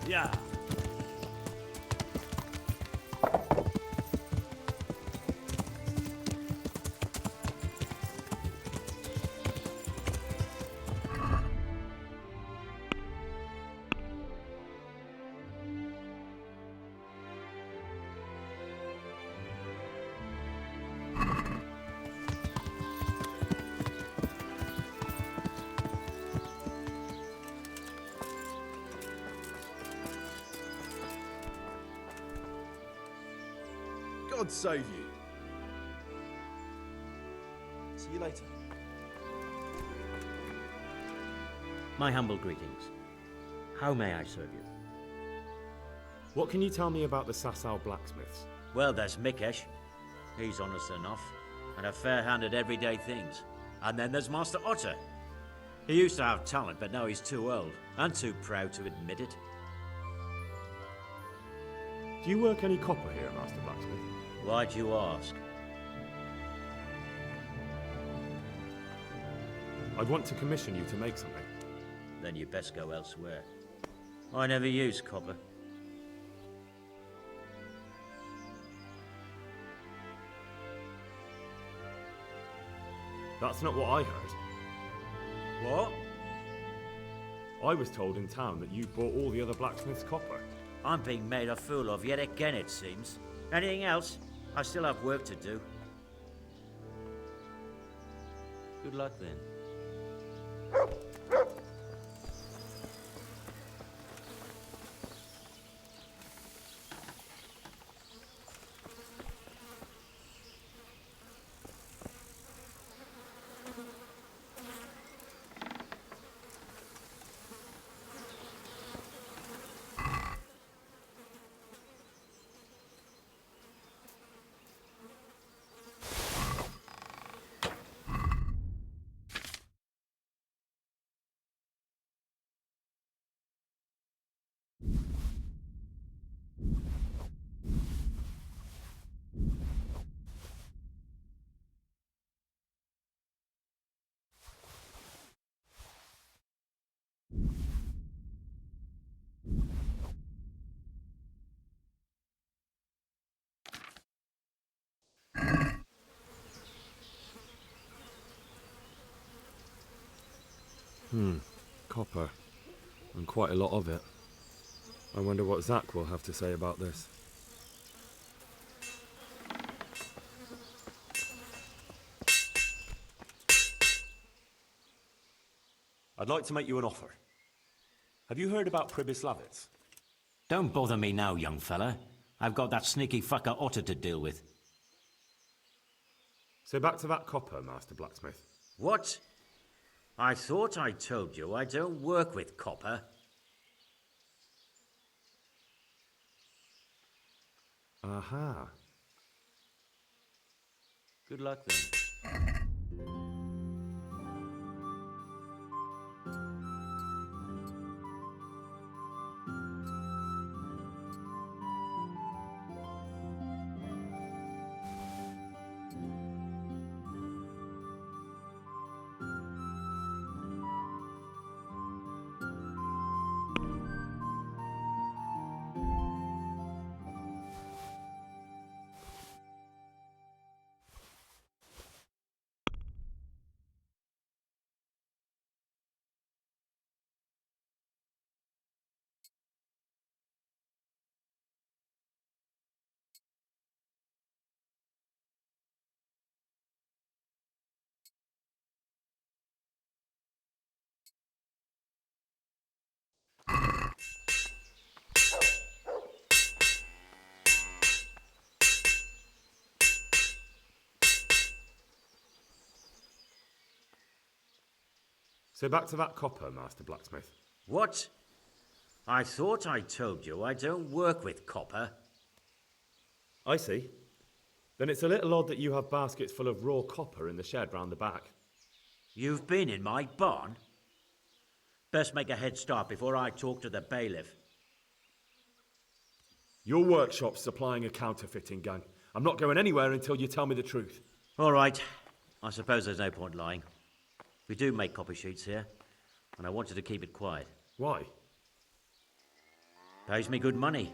Yeah. God save you. See you later. My humble greetings. How may I serve you? What can you tell me about the Sasau blacksmiths? Well, there's Mikesh. He's honest enough, and a fair hand at everyday things. And then there's Master Otter. He used to have talent, but now he's too old, and too proud to admit it. Do you work any copper here, Master Blacksmith? Why'd you ask? I'd want to commission you to make something. Then you'd best go elsewhere. I never use copper. That's not what I heard. What? I was told in town that you bought all the other blacksmiths' copper. I'm being made a fool of yet again, it seems. Anything else? I still have work to do. Good luck then. Copper. And quite a lot of it. I wonder what Zach will have to say about this. I'd like to make you an offer. Have you heard about Pribyslavitz? Don't bother me now, young fella. I've got that sneaky fucker Otter to deal with. So back to that copper, Master Blacksmith. What? I thought I told you I don't work with copper. Aha. Good luck then. So back to that copper, Master Blacksmith. What? I thought I told you I don't work with copper. I see. Then it's a little odd that you have baskets full of raw copper in the shed round the back. You've been in my barn? Best make a head start before I talk to the bailiff. Your workshop's supplying a counterfeiting gang. I'm not going anywhere until you tell me the truth. All right. I suppose there's no point lying. We do make copy sheets here, and I wanted to keep it quiet. Why? Pays me good money,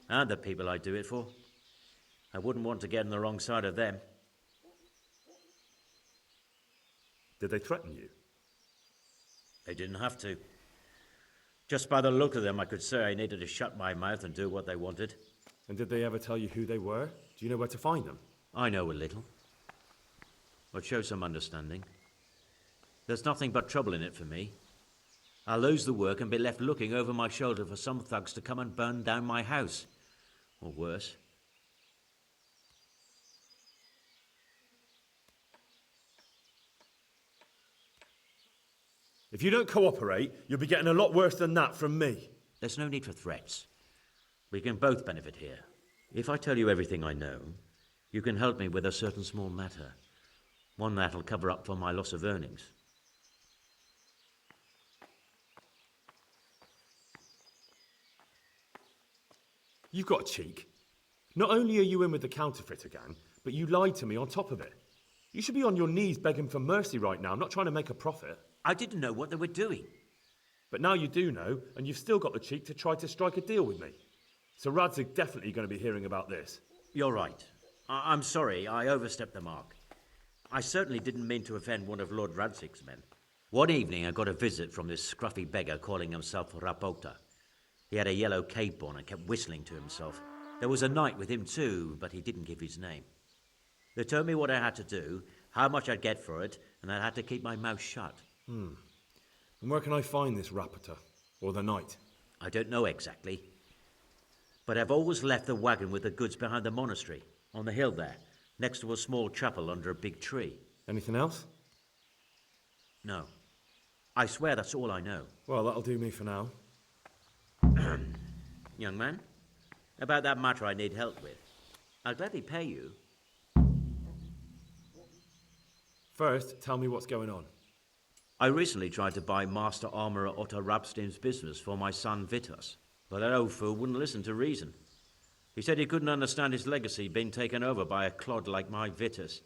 and the people I do it for. I wouldn't want to get on the wrong side of them. Did they threaten you? They didn't have to. Just by the look of them, I could say I needed to shut my mouth and do what they wanted. And did they ever tell you who they were? Do you know where to find them? I know a little. I'd show some understanding. There's nothing but trouble in it for me. I'll lose the work and be left looking over my shoulder for some thugs to come and burn down my house. Or worse. If you don't cooperate, you'll be getting a lot worse than that from me. There's no need for threats. We can both benefit here. If I tell you everything I know, you can help me with a certain small matter. One that'll cover up for my loss of earnings. You've got a cheek. Not only are you in with the counterfeiter gang, but you lied to me on top of it. You should be on your knees begging for mercy right now, not trying to make a profit. I didn't know what they were doing. But now you do know, and you've still got the cheek to try to strike a deal with me. So Rads are definitely going to be hearing about this. You're right. I'm sorry, I overstepped the mark. I certainly didn't mean to offend one of Lord Radzig's men. One evening I got a visit from this scruffy beggar calling himself Rapota. He had a yellow cape on and kept whistling to himself. There was a knight with him too, but he didn't give his name. They told me what I had to do, how much I'd get for it, and I had to keep my mouth shut. And where can I find this Rapota? Or the knight? I don't know exactly. But I've always left the wagon with the goods behind the monastery, on the hill there, next to a small chapel under a big tree. Anything else? No. I swear that's all I know. Well, that'll do me for now. Young man, about that matter I need help with. I'll gladly pay you. First, tell me what's going on. I recently tried to buy Master Armourer Otto Rabstein's business for my son Vitus, but that old fool wouldn't listen to reason. He said he couldn't understand his legacy being taken over by a clod like my Vitus.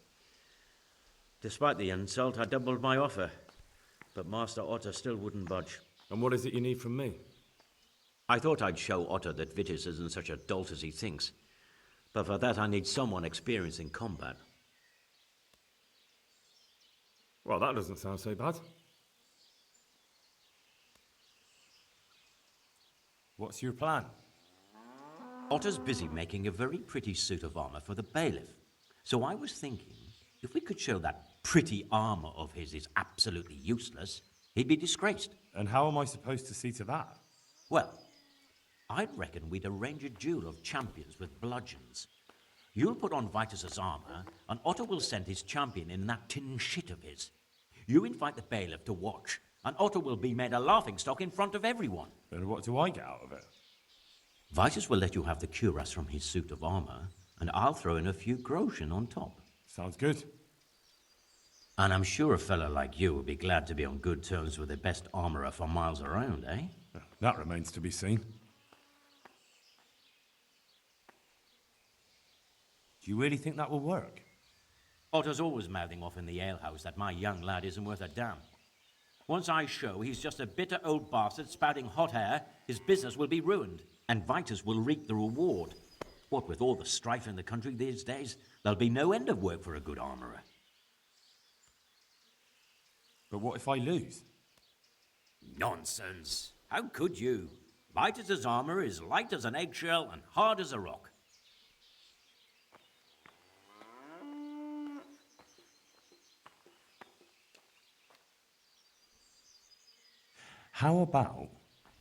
Despite the insult, I doubled my offer, but Master Otto still wouldn't budge. And what is it you need from me? I thought I'd show Otto that Vitus isn't such a dolt as he thinks, but for that I need someone experienced in combat. Well, that doesn't sound so bad. What's your plan? Otto's busy making a very pretty suit of armor for the bailiff. So I was thinking, if we could show that pretty armor of his is absolutely useless, he'd be disgraced. And how am I supposed to see to that? Well, I'd reckon we'd arrange a duel of champions with bludgeons. You'll put on Vitus's armor, and Otto will send his champion in that tin shit of his. You invite the bailiff to watch, and Otto will be made a laughingstock in front of everyone. And what do I get out of it? Vitus will let you have the cuirass from his suit of armor, and I'll throw in a few groschen on top. Sounds good. And I'm sure a fellow like you will be glad to be on good terms with the best armorer for miles around, eh? That remains to be seen. Do you really think that will work? Otto's always mouthing off in the alehouse that my young lad isn't worth a damn. Once I show he's just a bitter old bastard spouting hot air, his business will be ruined, and Vitus will reap the reward. What with all the strife in the country these days, there'll be no end of work for a good armourer. But what if I lose? Nonsense. How could you? Vitus's armour is light as an eggshell and hard as a rock. How about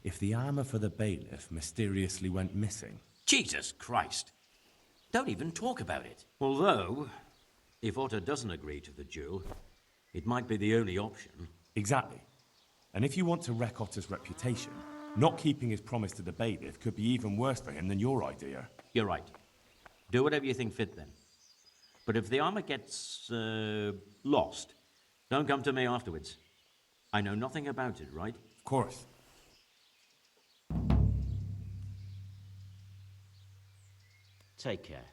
if the armour for the bailiff mysteriously went missing? Jesus Christ! Don't even talk about it. Although, if Otto doesn't agree to the duel, it might be the only option. Exactly. And if you want to wreck Otto's reputation, not keeping his promise to the bailiff could be even worse for him than your idea. You're right. Do whatever you think fit then. But if the armour gets lost, don't come to me afterwards. I know nothing about it, right? Of course. Take care.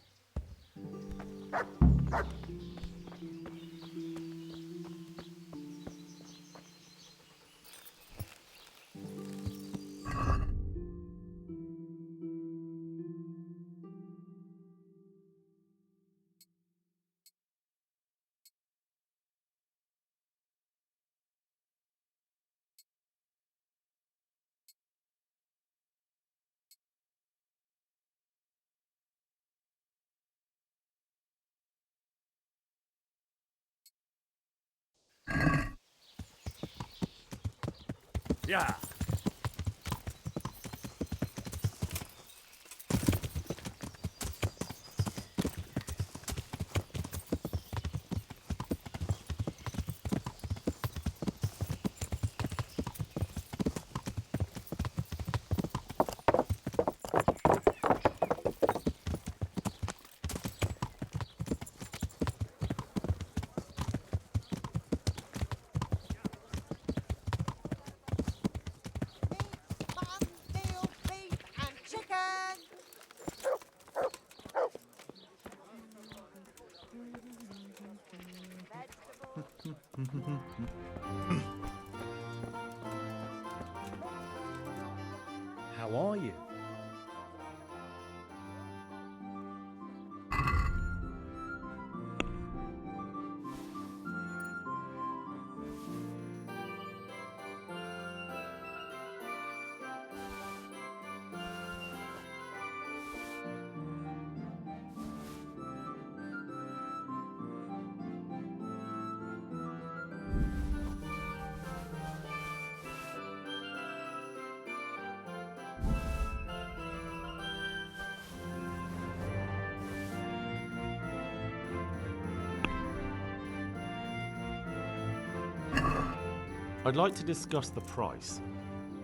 Yeah. How are you? I'd like to discuss the price.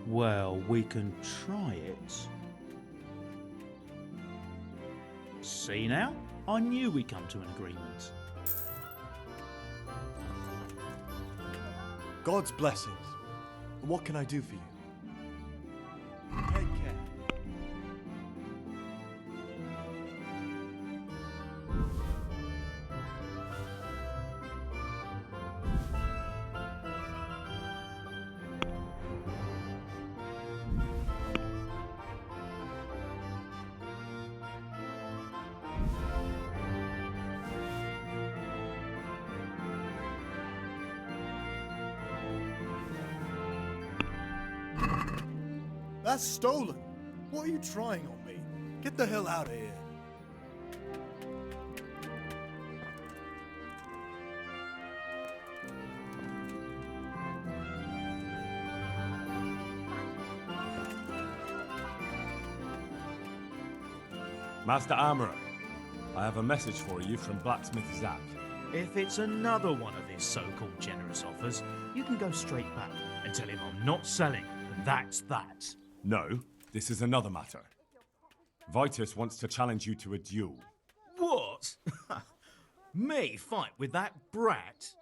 Well, we can try it. See now? I knew we'd come to an agreement. God's blessings. What can I do for you? Take care. That's stolen. What are you trying on me? Get the hell out of here. Master Armourer, I have a message for you from Blacksmith Zack. If it's another one of his so-called generous offers, you can go straight back and tell him I'm not selling, and that's that. No, this is another matter. Vitus wants to challenge you to a duel. What? Me fight with that brat?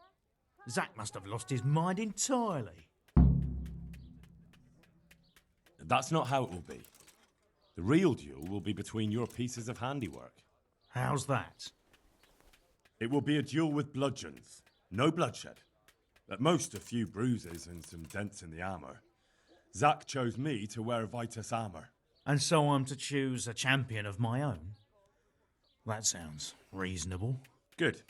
Zack must have lost his mind entirely. That's not how it will be. The real duel will be between your pieces of handiwork. How's that? It will be a duel with bludgeons. No bloodshed. At most, a few bruises and some dents in the armour. Zack chose me to wear Vitus armour. And so I'm to choose a champion of my own? That sounds reasonable. Good.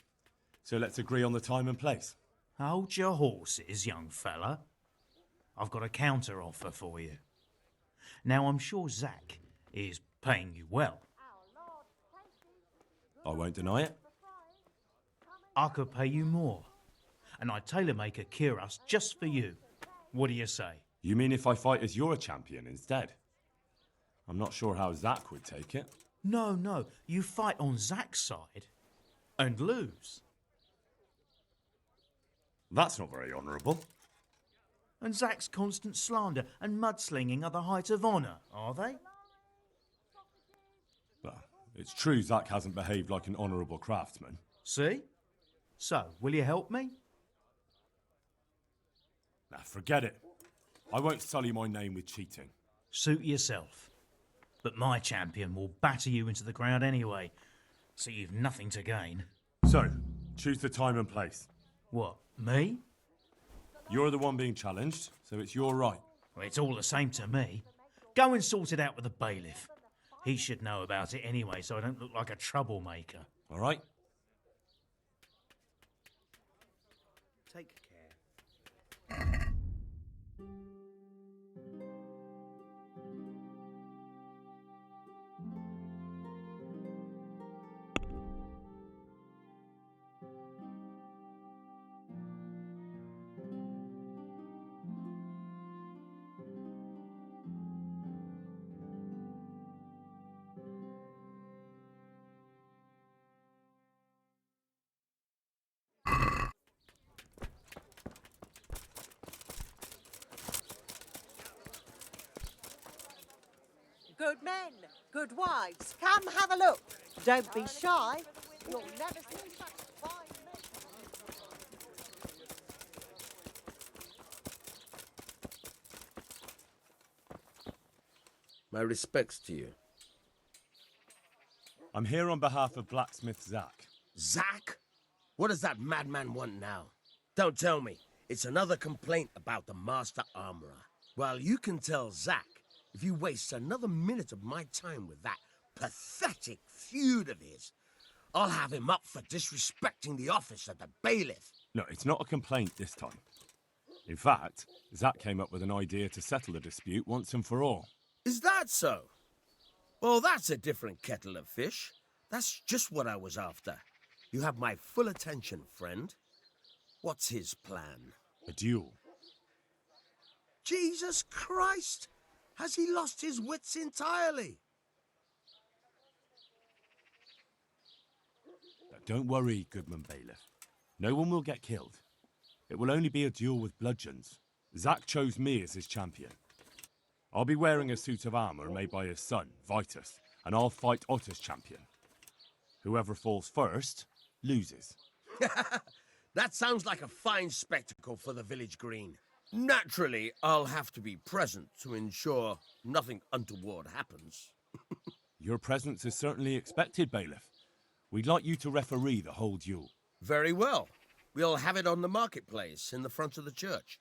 So let's agree on the time and place. Hold your horses, young fella. I've got a counter offer for you. Now, I'm sure Zack is paying you well. I won't deny it. I could pay you more. And I'd tailor-make a cuirass just for you. What do you say? You mean if I fight as your champion instead? I'm not sure how Zack would take it. No. You fight on Zack's side and lose. That's not very honourable. And Zack's constant slander and mudslinging are the height of honour, are they? Well, it's true Zack hasn't behaved like an honourable craftsman. See? So, will you help me? Nah, forget it. I won't sully my name with cheating. Suit yourself. But my champion will batter you into the ground anyway, so you've nothing to gain. So, choose the time and place. What, me? You're the one being challenged, so it's your right. Well, it's all the same to me. Go and sort it out with the bailiff. He should know about it anyway, so I don't look like a troublemaker. All right? Take care. Good men, good wives, come have a look. Don't be shy. You'll never see such fine men. My respects to you. I'm here on behalf of Blacksmith Zack. Zack? What does that madman want now? Don't tell me. It's another complaint about the Master Armorer. Well, you can tell Zack if you waste another minute of my time with that pathetic feud of his, I'll have him up for disrespecting the office of the bailiff. No, it's not a complaint this time. In fact, Zack came up with an idea to settle the dispute once and for all. Is that so? Well, that's a different kettle of fish. That's just what I was after. You have my full attention, friend. What's his plan? A duel. Jesus Christ! Has he lost his wits entirely? Don't worry, Goodman Bailiff. No one will get killed. It will only be a duel with bludgeons. Zack chose me as his champion. I'll be wearing a suit of armour made by his son, Vitus, and I'll fight Otter's champion. Whoever falls first, loses. That sounds like a fine spectacle for the village green. Naturally, I'll have to be present to ensure nothing untoward happens. Your presence is certainly expected, Bailiff. We'd like you to referee the whole duel. Very well. We'll have it on the marketplace in the front of the church.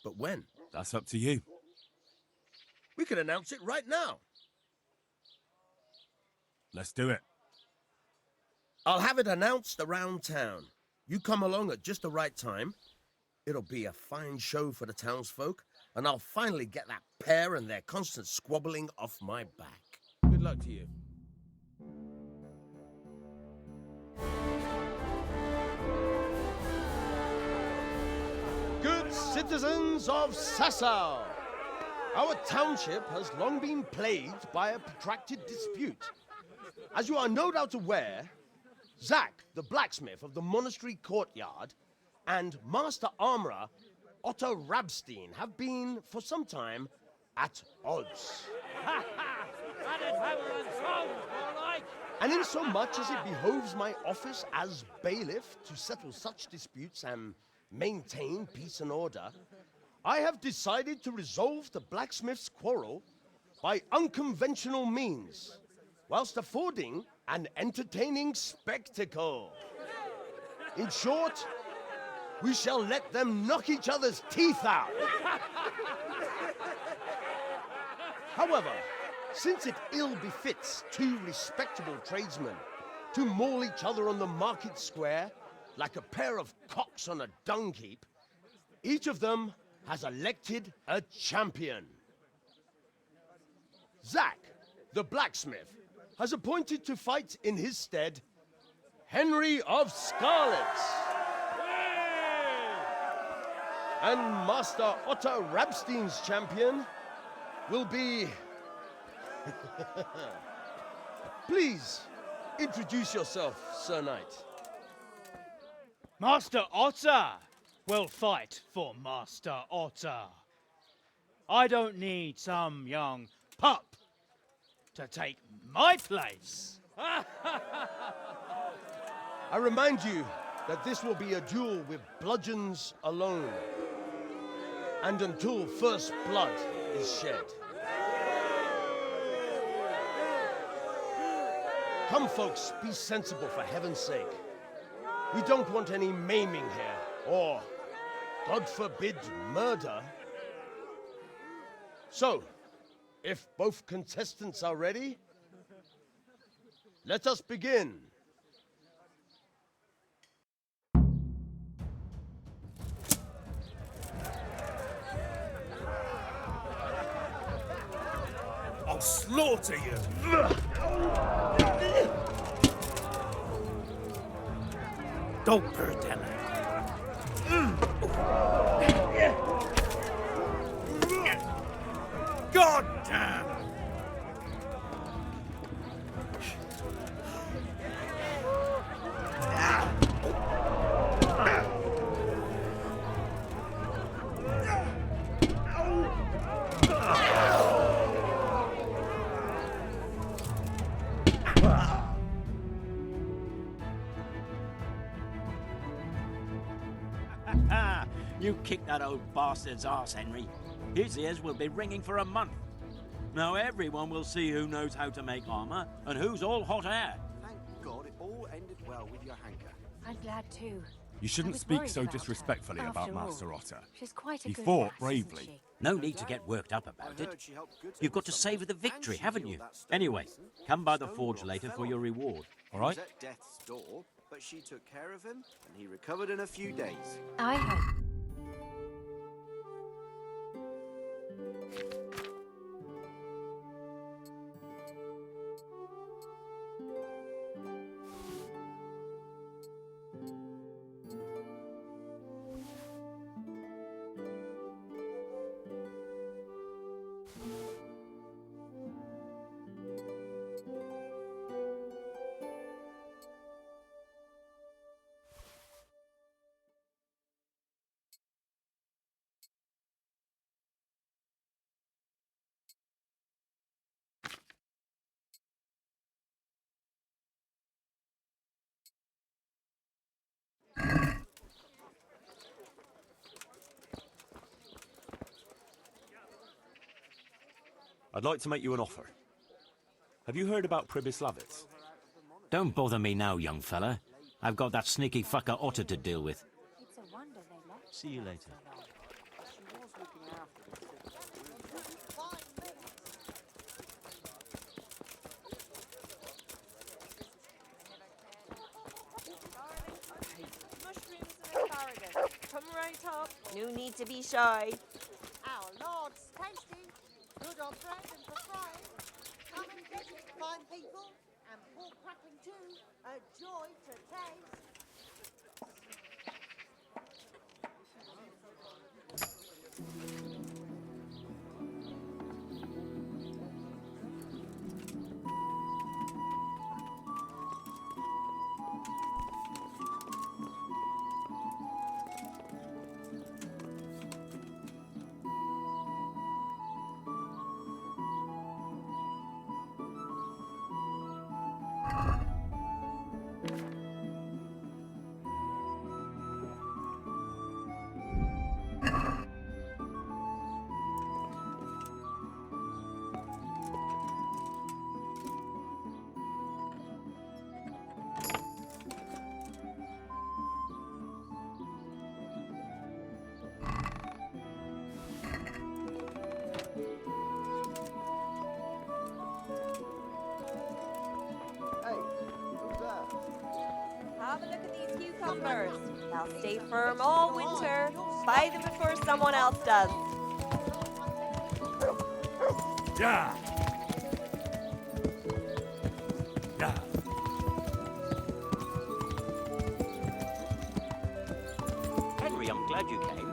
But when? That's up to you. We could announce it right now. Let's do it. I'll have it announced around town. You come along at just the right time. It'll be a fine show for the townsfolk, and I'll finally get that pair and their constant squabbling off my back. Good luck to you. Good citizens of Sasau, our township has long been plagued by a protracted dispute. As you are no doubt aware, Zack, the blacksmith of the monastery courtyard, and Master Armorer Otto Rabstein have been, for some time, at odds. And in so much as it behoves my office as bailiff to settle such disputes and maintain peace and order, I have decided to resolve the blacksmith's quarrel by unconventional means, whilst affording an entertaining spectacle. In short, we shall let them knock each other's teeth out. However, since it ill befits two respectable tradesmen to maul each other on the market square like a pair of cocks on a dung heap, each of them has elected a champion. Zack, the blacksmith, has appointed to fight in his stead Henry of Scarlet. And Master Otto Rabstein's champion will be... Please, introduce yourself, Sir Knight. Master Otter will fight for Master Otter. I don't need some young pup to take my place. I remind you that this will be a duel with bludgeons alone, and until first blood is shed. Come, folks, be sensible for heaven's sake. We don't want any maiming here, or, God forbid, murder. So, if both contestants are ready, let us begin. I'll slaughter you! Don't hurt him. God damn! You kicked that old bastard's arse, Henry. His ears will be ringing for a month. Now everyone will see who knows how to make armor and who's all hot air. Thank God it all ended well with your hanker. I'm glad too. You shouldn't was speak worried so about her. disrespectfully about After all, Master Otter. she's quite a He good fought lass, isn't bravely. she? No need to get worked up about it. You've got to savour the victory, haven't you? Anyway, come by the forge later for your reward, all He right? was at death's door, but she took care of him, and he recovered in a few days. I heard. I'd like to make you an offer. Have you heard about Pribyslavitz? Don't bother me now, young fella. I've got that sneaky fucker Otter to deal with. It's a wonder they left. See you later. Mushrooms and asparagus. Come right up. No need to be shy. Our Lord's tasty. Good on bread and for frying. Come and get it, fine people. And pork crackling too. A joy to taste. Have a look at these cucumbers. They'll stay firm all winter. Buy them before someone else does. Yeah! Yeah! Henry, I'm glad you came.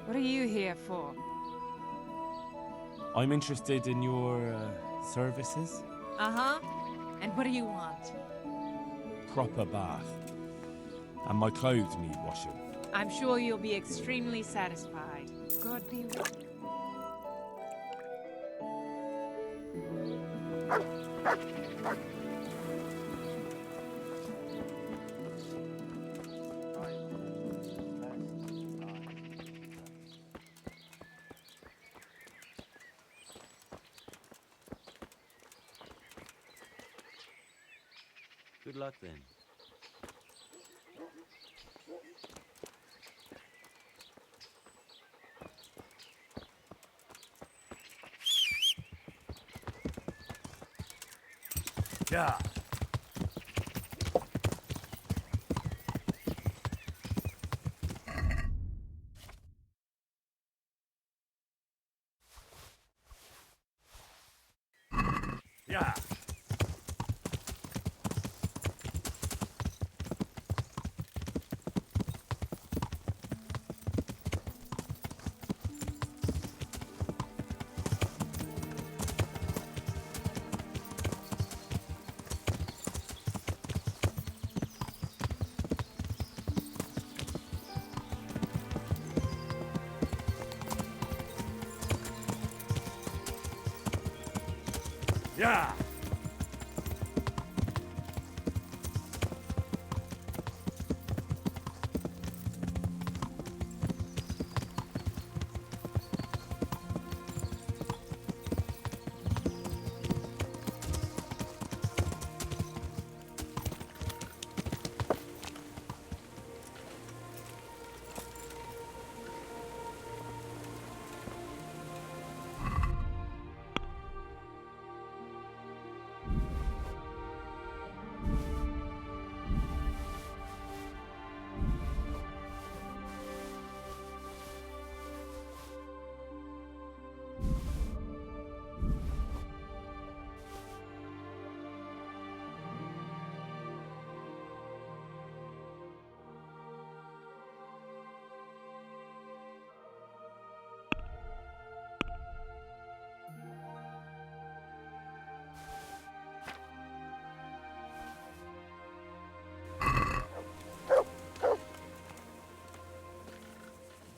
What are you here for? I'm interested in your services. Uh-huh. And what do you want? Proper bath. And my clothes need washing. I'm sure you'll be extremely satisfied. God be with you. Good luck then. Yeah! Yeah! Yeah!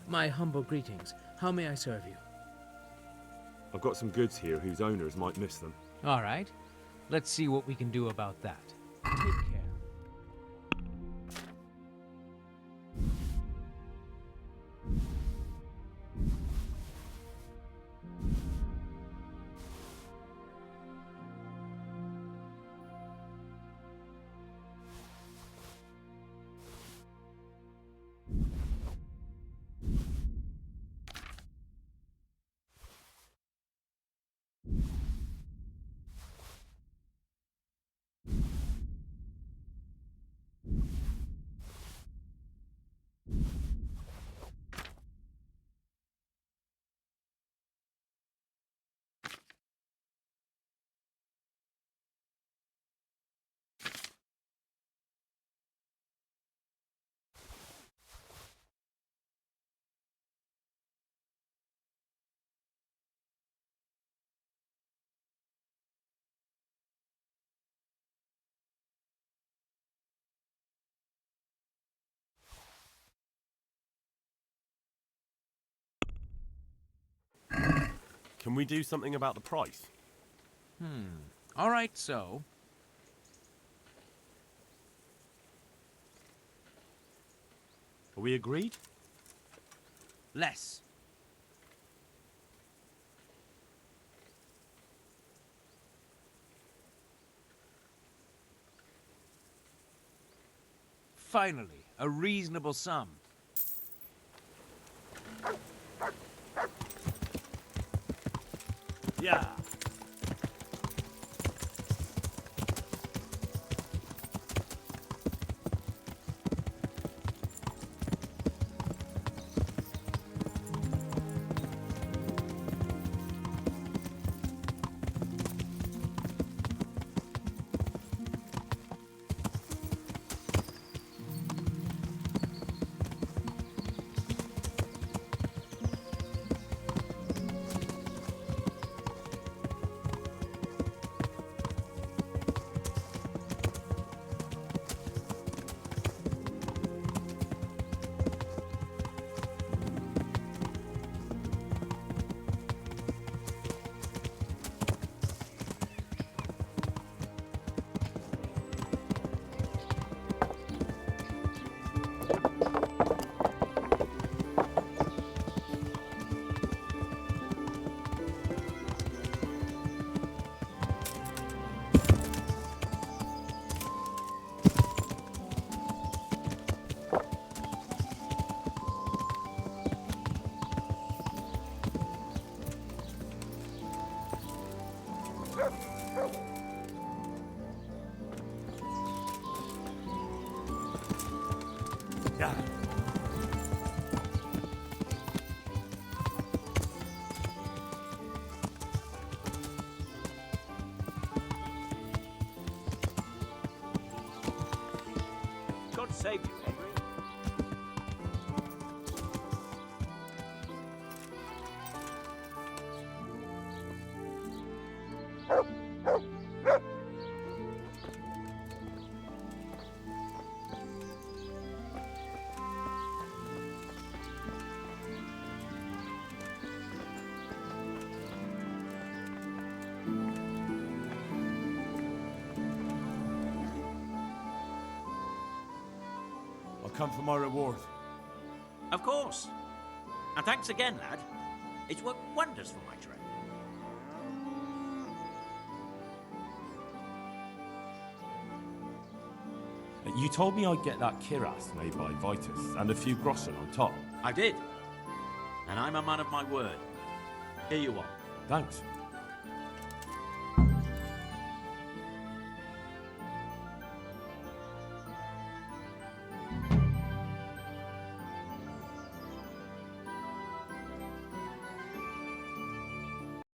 My humble greetings. How may I serve you? I've got some goods here whose owners might miss them. All right. Let's see what we can do about that. Take care. Can we do something about the price? All right, so. Are we agreed? Less. Finally, a reasonable sum. Yeah! come for my reward? Of course. And thanks again, lad. It's worked wonders for my trade. You told me I'd get that kiras made by Vitus and a few groschen on top. I did. And I'm a man of my word. Here you are. Thanks.